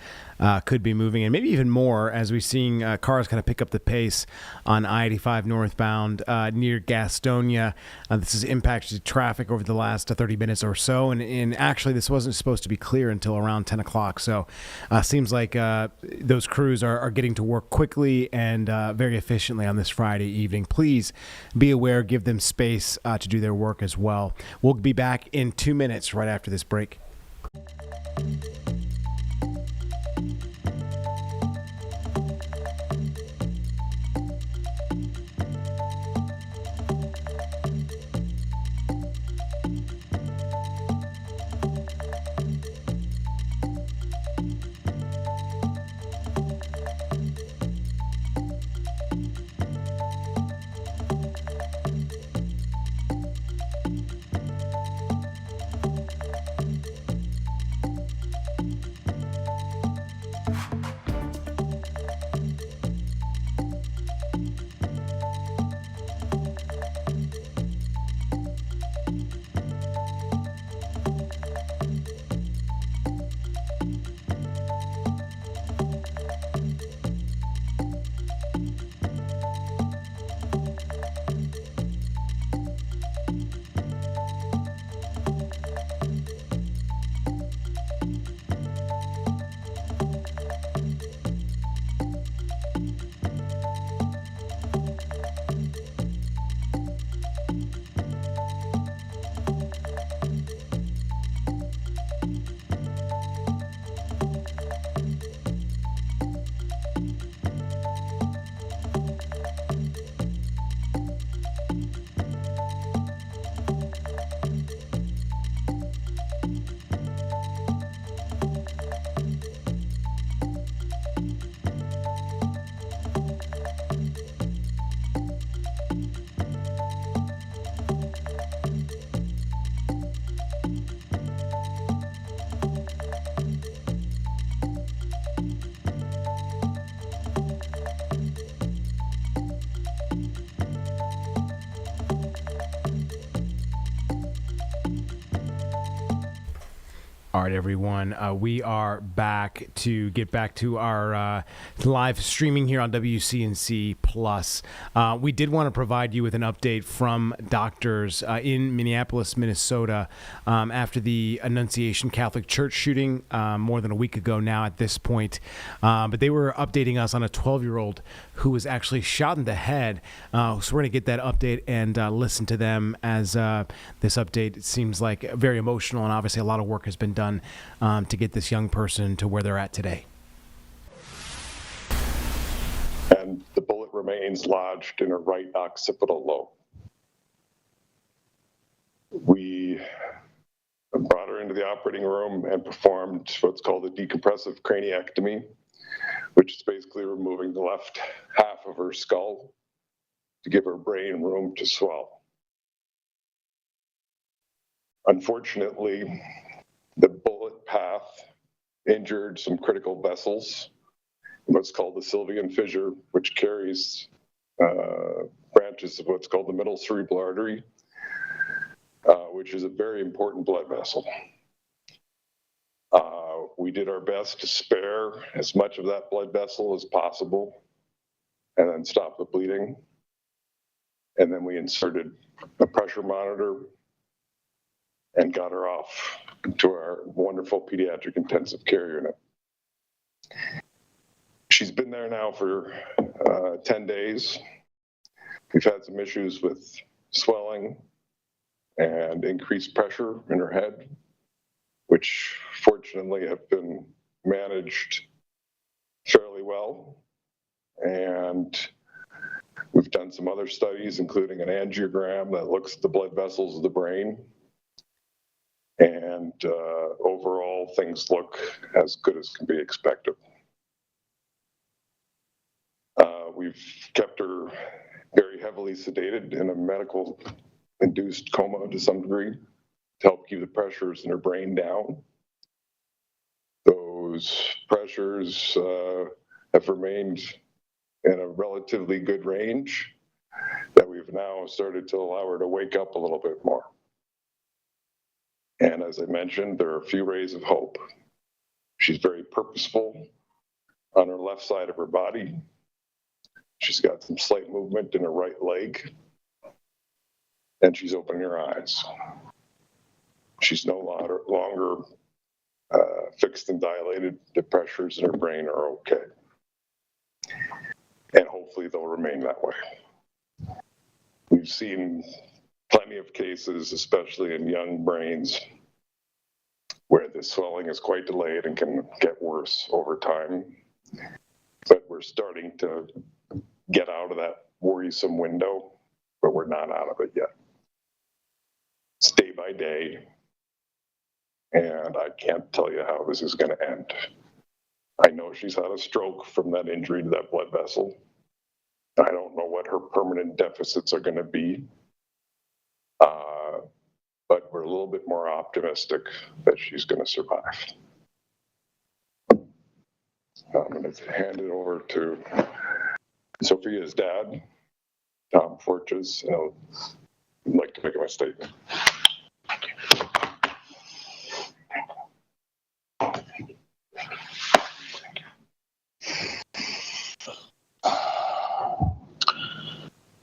could be moving, and maybe even more as we're seeing cars kind of pick up the pace on I-85 northbound near Gastonia. This has impacted traffic over the last 30 minutes or so, and actually this wasn't supposed to be clear until around 10 o'clock. So seems like those crews are getting to work quickly and very efficiently on this Friday evening. Please be aware, give them space to do their work as well. We'll be back in 2 minutes right after this break. All right, everyone. We are back to get back to our live streaming here on WCNC Plus. We did want to provide you with an update from doctors in Minneapolis, Minnesota, after the Annunciation Catholic Church shooting more than a week ago now at this point. But they were updating us on a 12-year-old who was actually shot in the head. So we're going to get that update and listen to them as this update seems like very emotional, and obviously a lot of work has been done to get this young person to where they're at today. remains lodged in her right occipital lobe. We brought her into the operating room and performed what's called a decompressive craniectomy, which is basically removing the left half of her skull to give her brain room to swell. Unfortunately, the bullet path injured some critical vessels, what's called the Sylvian fissure, which carries branches of what's called the middle cerebral artery, which is a very important blood vessel. We did our best to spare as much of that blood vessel as possible and then stop the bleeding. And then we inserted a pressure monitor and got her off to our wonderful pediatric intensive care unit. She's been there now for 10 days. We've had some issues with swelling and increased pressure in her head, which fortunately have been managed fairly well. And we've done some other studies, including an angiogram that looks at the blood vessels of the brain. And overall, things look as good as can be expected. We've kept her very heavily sedated in a medical-induced coma to some degree to help keep the pressures in her brain down. Those pressures have remained in a relatively good range that we've now started to allow her to wake up a little bit more. And as I mentioned, there are a few rays of hope. She's very purposeful on her left side of her body. She's got some slight movement in her right leg, and she's opening her eyes. She's no longer fixed and dilated. The pressures in her brain are okay. And hopefully they'll remain that way. We've seen plenty of cases, especially in young brains, where the swelling is quite delayed and can get worse over time. But we're starting to get out of that worrisome window, but we're not out of it yet. It's day by day, and I can't tell you how this is going to end. I know she's had a stroke from that injury to that blood vessel. I don't know what her permanent deficits are going to be, but we're a little bit more optimistic that she's going to survive. I'm going to hand it over to Sophia's dad, Tom Forches, and I'd like to make my statement.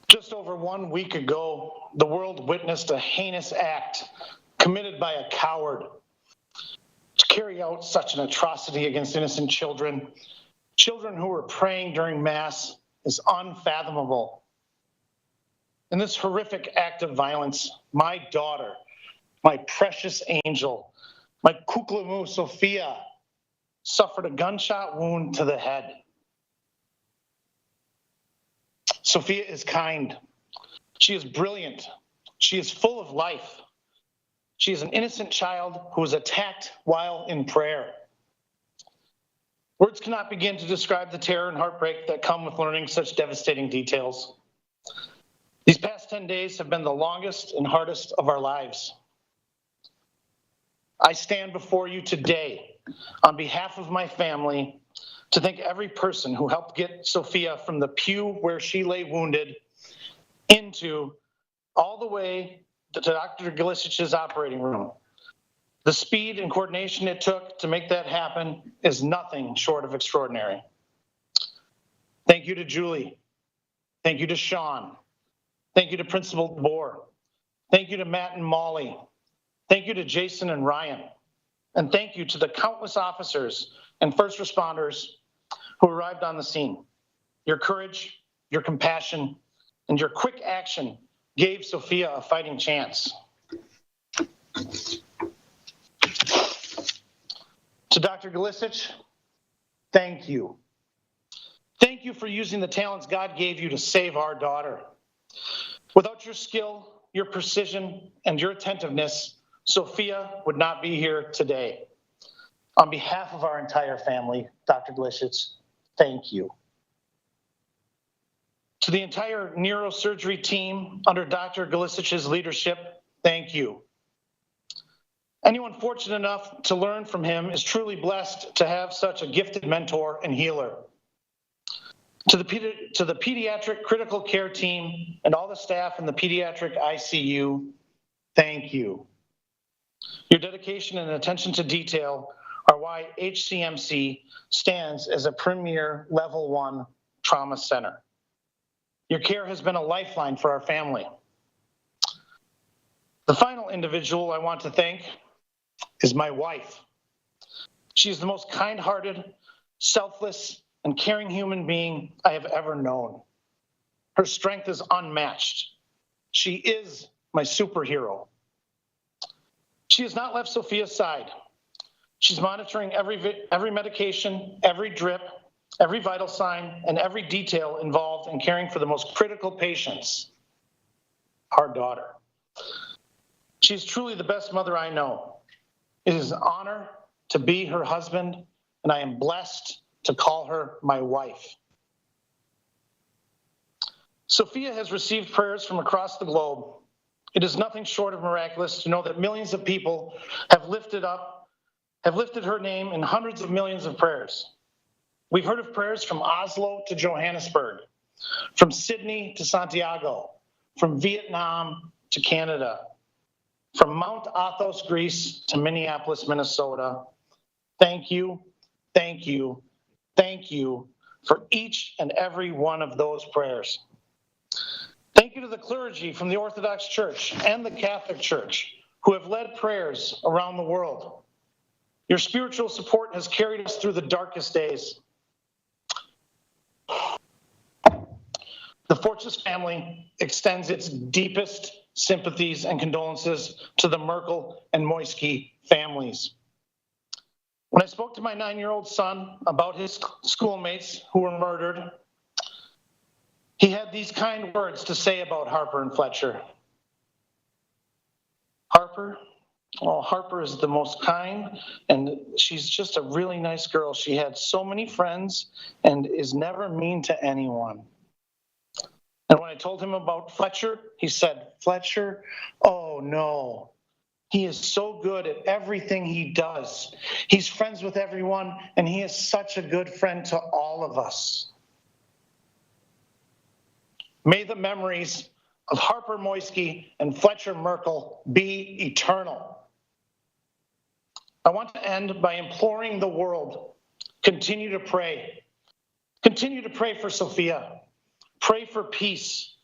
Just over 1 week ago, the world witnessed a heinous act committed by a coward to carry out such an atrocity against innocent children. Children who were praying during Mass is unfathomable. In this horrific act of violence, my daughter, my precious angel, my kuklamu Sophia, suffered a gunshot wound to the head. Sophia is kind. She is brilliant. She is full of life. She is an innocent child who was attacked while in prayer. Words cannot begin to describe the terror and heartbreak that come with learning such devastating details. These past 10 days have been the longest and hardest of our lives. I stand before you today on behalf of my family to thank every person who helped get Sophia from the pew where she lay wounded into all the way to Dr. Galicich's operating room. The speed and coordination it took to make that happen is nothing short of extraordinary. Thank you to Julie. Thank you to Sean. Thank you to Principal DeBoer. Thank you to Matt and Molly. Thank you to Jason and Ryan. And thank you to the countless officers and first responders who arrived on the scene. Your courage, your compassion, and your quick action gave Sophia a fighting chance. To Dr. Galicich, thank you. Thank you for using the talents God gave you to save our daughter. Without your skill, your precision, and your attentiveness, Sophia would not be here today. On behalf of our entire family, Dr. Glishitz, thank you. To the entire neurosurgery team under Dr. Glisich's leadership, thank you. Anyone fortunate enough to learn from him is truly blessed to have such a gifted mentor and healer. To the pediatric critical care team and all the staff in the pediatric ICU, thank you. Your dedication and attention to detail are why HCMC stands as a premier level 1 trauma center. Your care has been a lifeline for our family. The final individual I want to thank is my wife. She is the most kind-hearted, selfless, and caring human being I have ever known. Her strength is unmatched. She is my superhero. She has not left Sophia's side. She's monitoring every medication, every drip, every vital sign, and every detail involved in caring for the most critical patients, our daughter. She's truly the best mother I know. It is an honor to be her husband, and I am blessed to call her my wife. Sophia has received prayers from across the globe. It is nothing short of miraculous to know that millions of people have lifted her name in hundreds of millions of prayers. We've heard of prayers from Oslo to Johannesburg, from Sydney to Santiago, from Vietnam to Canada, from Mount Athos, Greece to Minneapolis, Minnesota. Thank you, thank you, thank you for each and every one of those prayers. Thank you to the clergy from the Orthodox Church and the Catholic Church who have led prayers around the world. Your spiritual support has carried us through the darkest days. The Fortress family extends its deepest sympathies and condolences to the Merkel and Moisky families. When I spoke to my 9-year-old son about his schoolmates who were murdered, he had these kind words to say about Harper and Fletcher. Harper? Oh, Harper is the most kind, and she's just a really nice girl. She had so many friends and is never mean to anyone. And when I told him about Fletcher, he said, Fletcher? Oh, no. He is so good at everything he does. He's friends with everyone, and he is such a good friend to all of us. May the memories of Harper Moisky and Fletcher Merkel be eternal. I want to end by imploring the world, continue to pray. Continue to pray for Sophia. Pray for peace.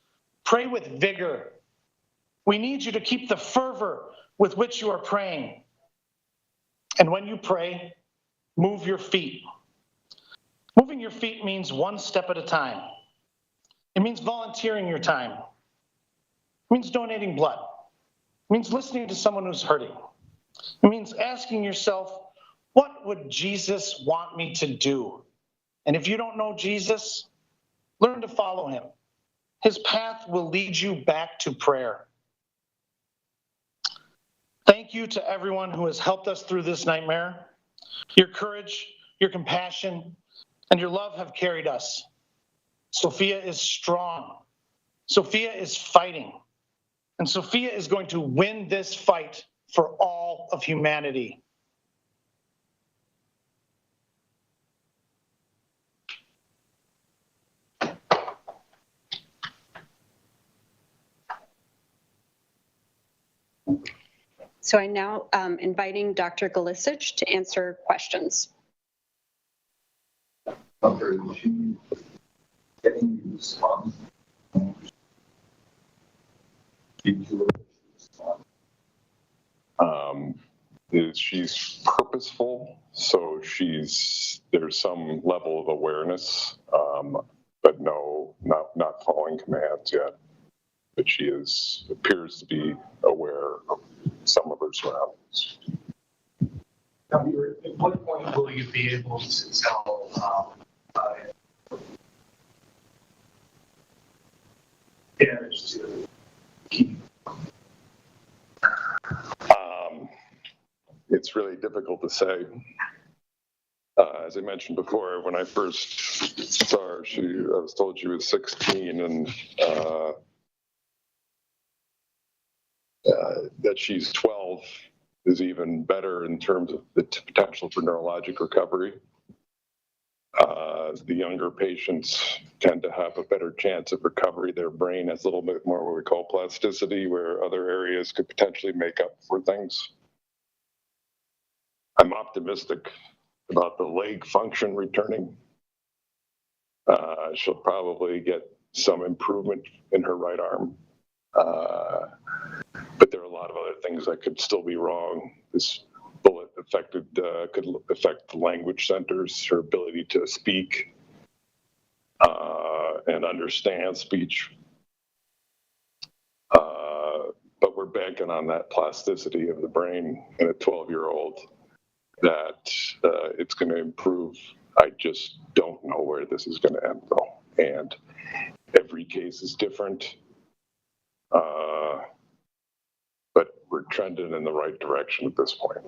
Pray with vigor. We need you to keep the fervor with which you are praying. And when you pray, move your feet. Moving your feet means one step at a time. It means volunteering your time. It means donating blood. It means listening to someone who's hurting. It means asking yourself, what would Jesus want me to do? And if you don't know Jesus, learn to follow him. His path will lead you back to prayer. Thank you to everyone who has helped us through this nightmare. Your courage, your compassion, and your love have carried us. Sophia is strong. Sophia is fighting. And Sophia is going to win this fight for all of humanity. So I'm now inviting Dr. Golisich to answer questions. Dr. Is she getting you response? She's purposeful, so there's some level of awareness, but no, not following commands yet. But she appears to be aware of some of her surroundings. At what point will you be able to tell It's really difficult to say. As I mentioned before, when I first saw her, I was told she was 16, and that she's 12 is even better in terms of the potential for neurologic recovery. The younger patients tend to have a better chance of recovery. Their brain has a little bit more what we call plasticity, where other areas could potentially make up for things. I'm optimistic about the leg function returning. She'll probably get some improvement in her right arm. But there are a lot of other things that could still be wrong. This bullet could affect the language centers, her ability to speak and understand speech. But we're banking on that plasticity of the brain in a 12-year-old that it's going to improve. I just don't know where this is going to end, though. And every case is different. But we're trending in the right direction at this point.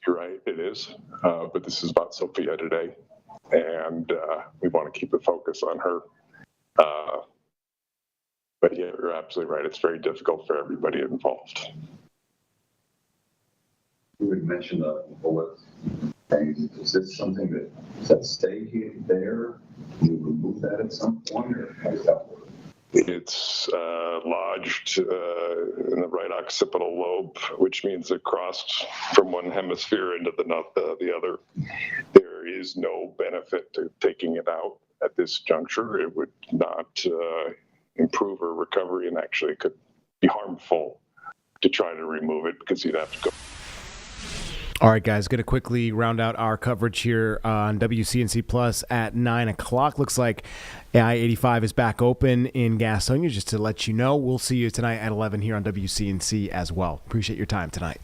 You're right, it is. But this is about Sophia today. And we want to keep the focus on her. But yeah, you're absolutely right. It's very difficult for everybody involved. You had mentioned the bullet. Is this something that stay there? Can you remove that at some point, or how does that work? It's lodged in the right occipital lobe, which means it crossed from one hemisphere into the other. There is no benefit to taking it out at this juncture. It would not improve her recovery, and actually could be harmful to try to remove it because you'd have to go. All right, guys, going to quickly round out our coverage here on WCNC Plus at 9 o'clock. Looks like I-85 is back open in Gastonia. Just to let you know, we'll see you tonight at 11 here on WCNC as well. Appreciate your time tonight.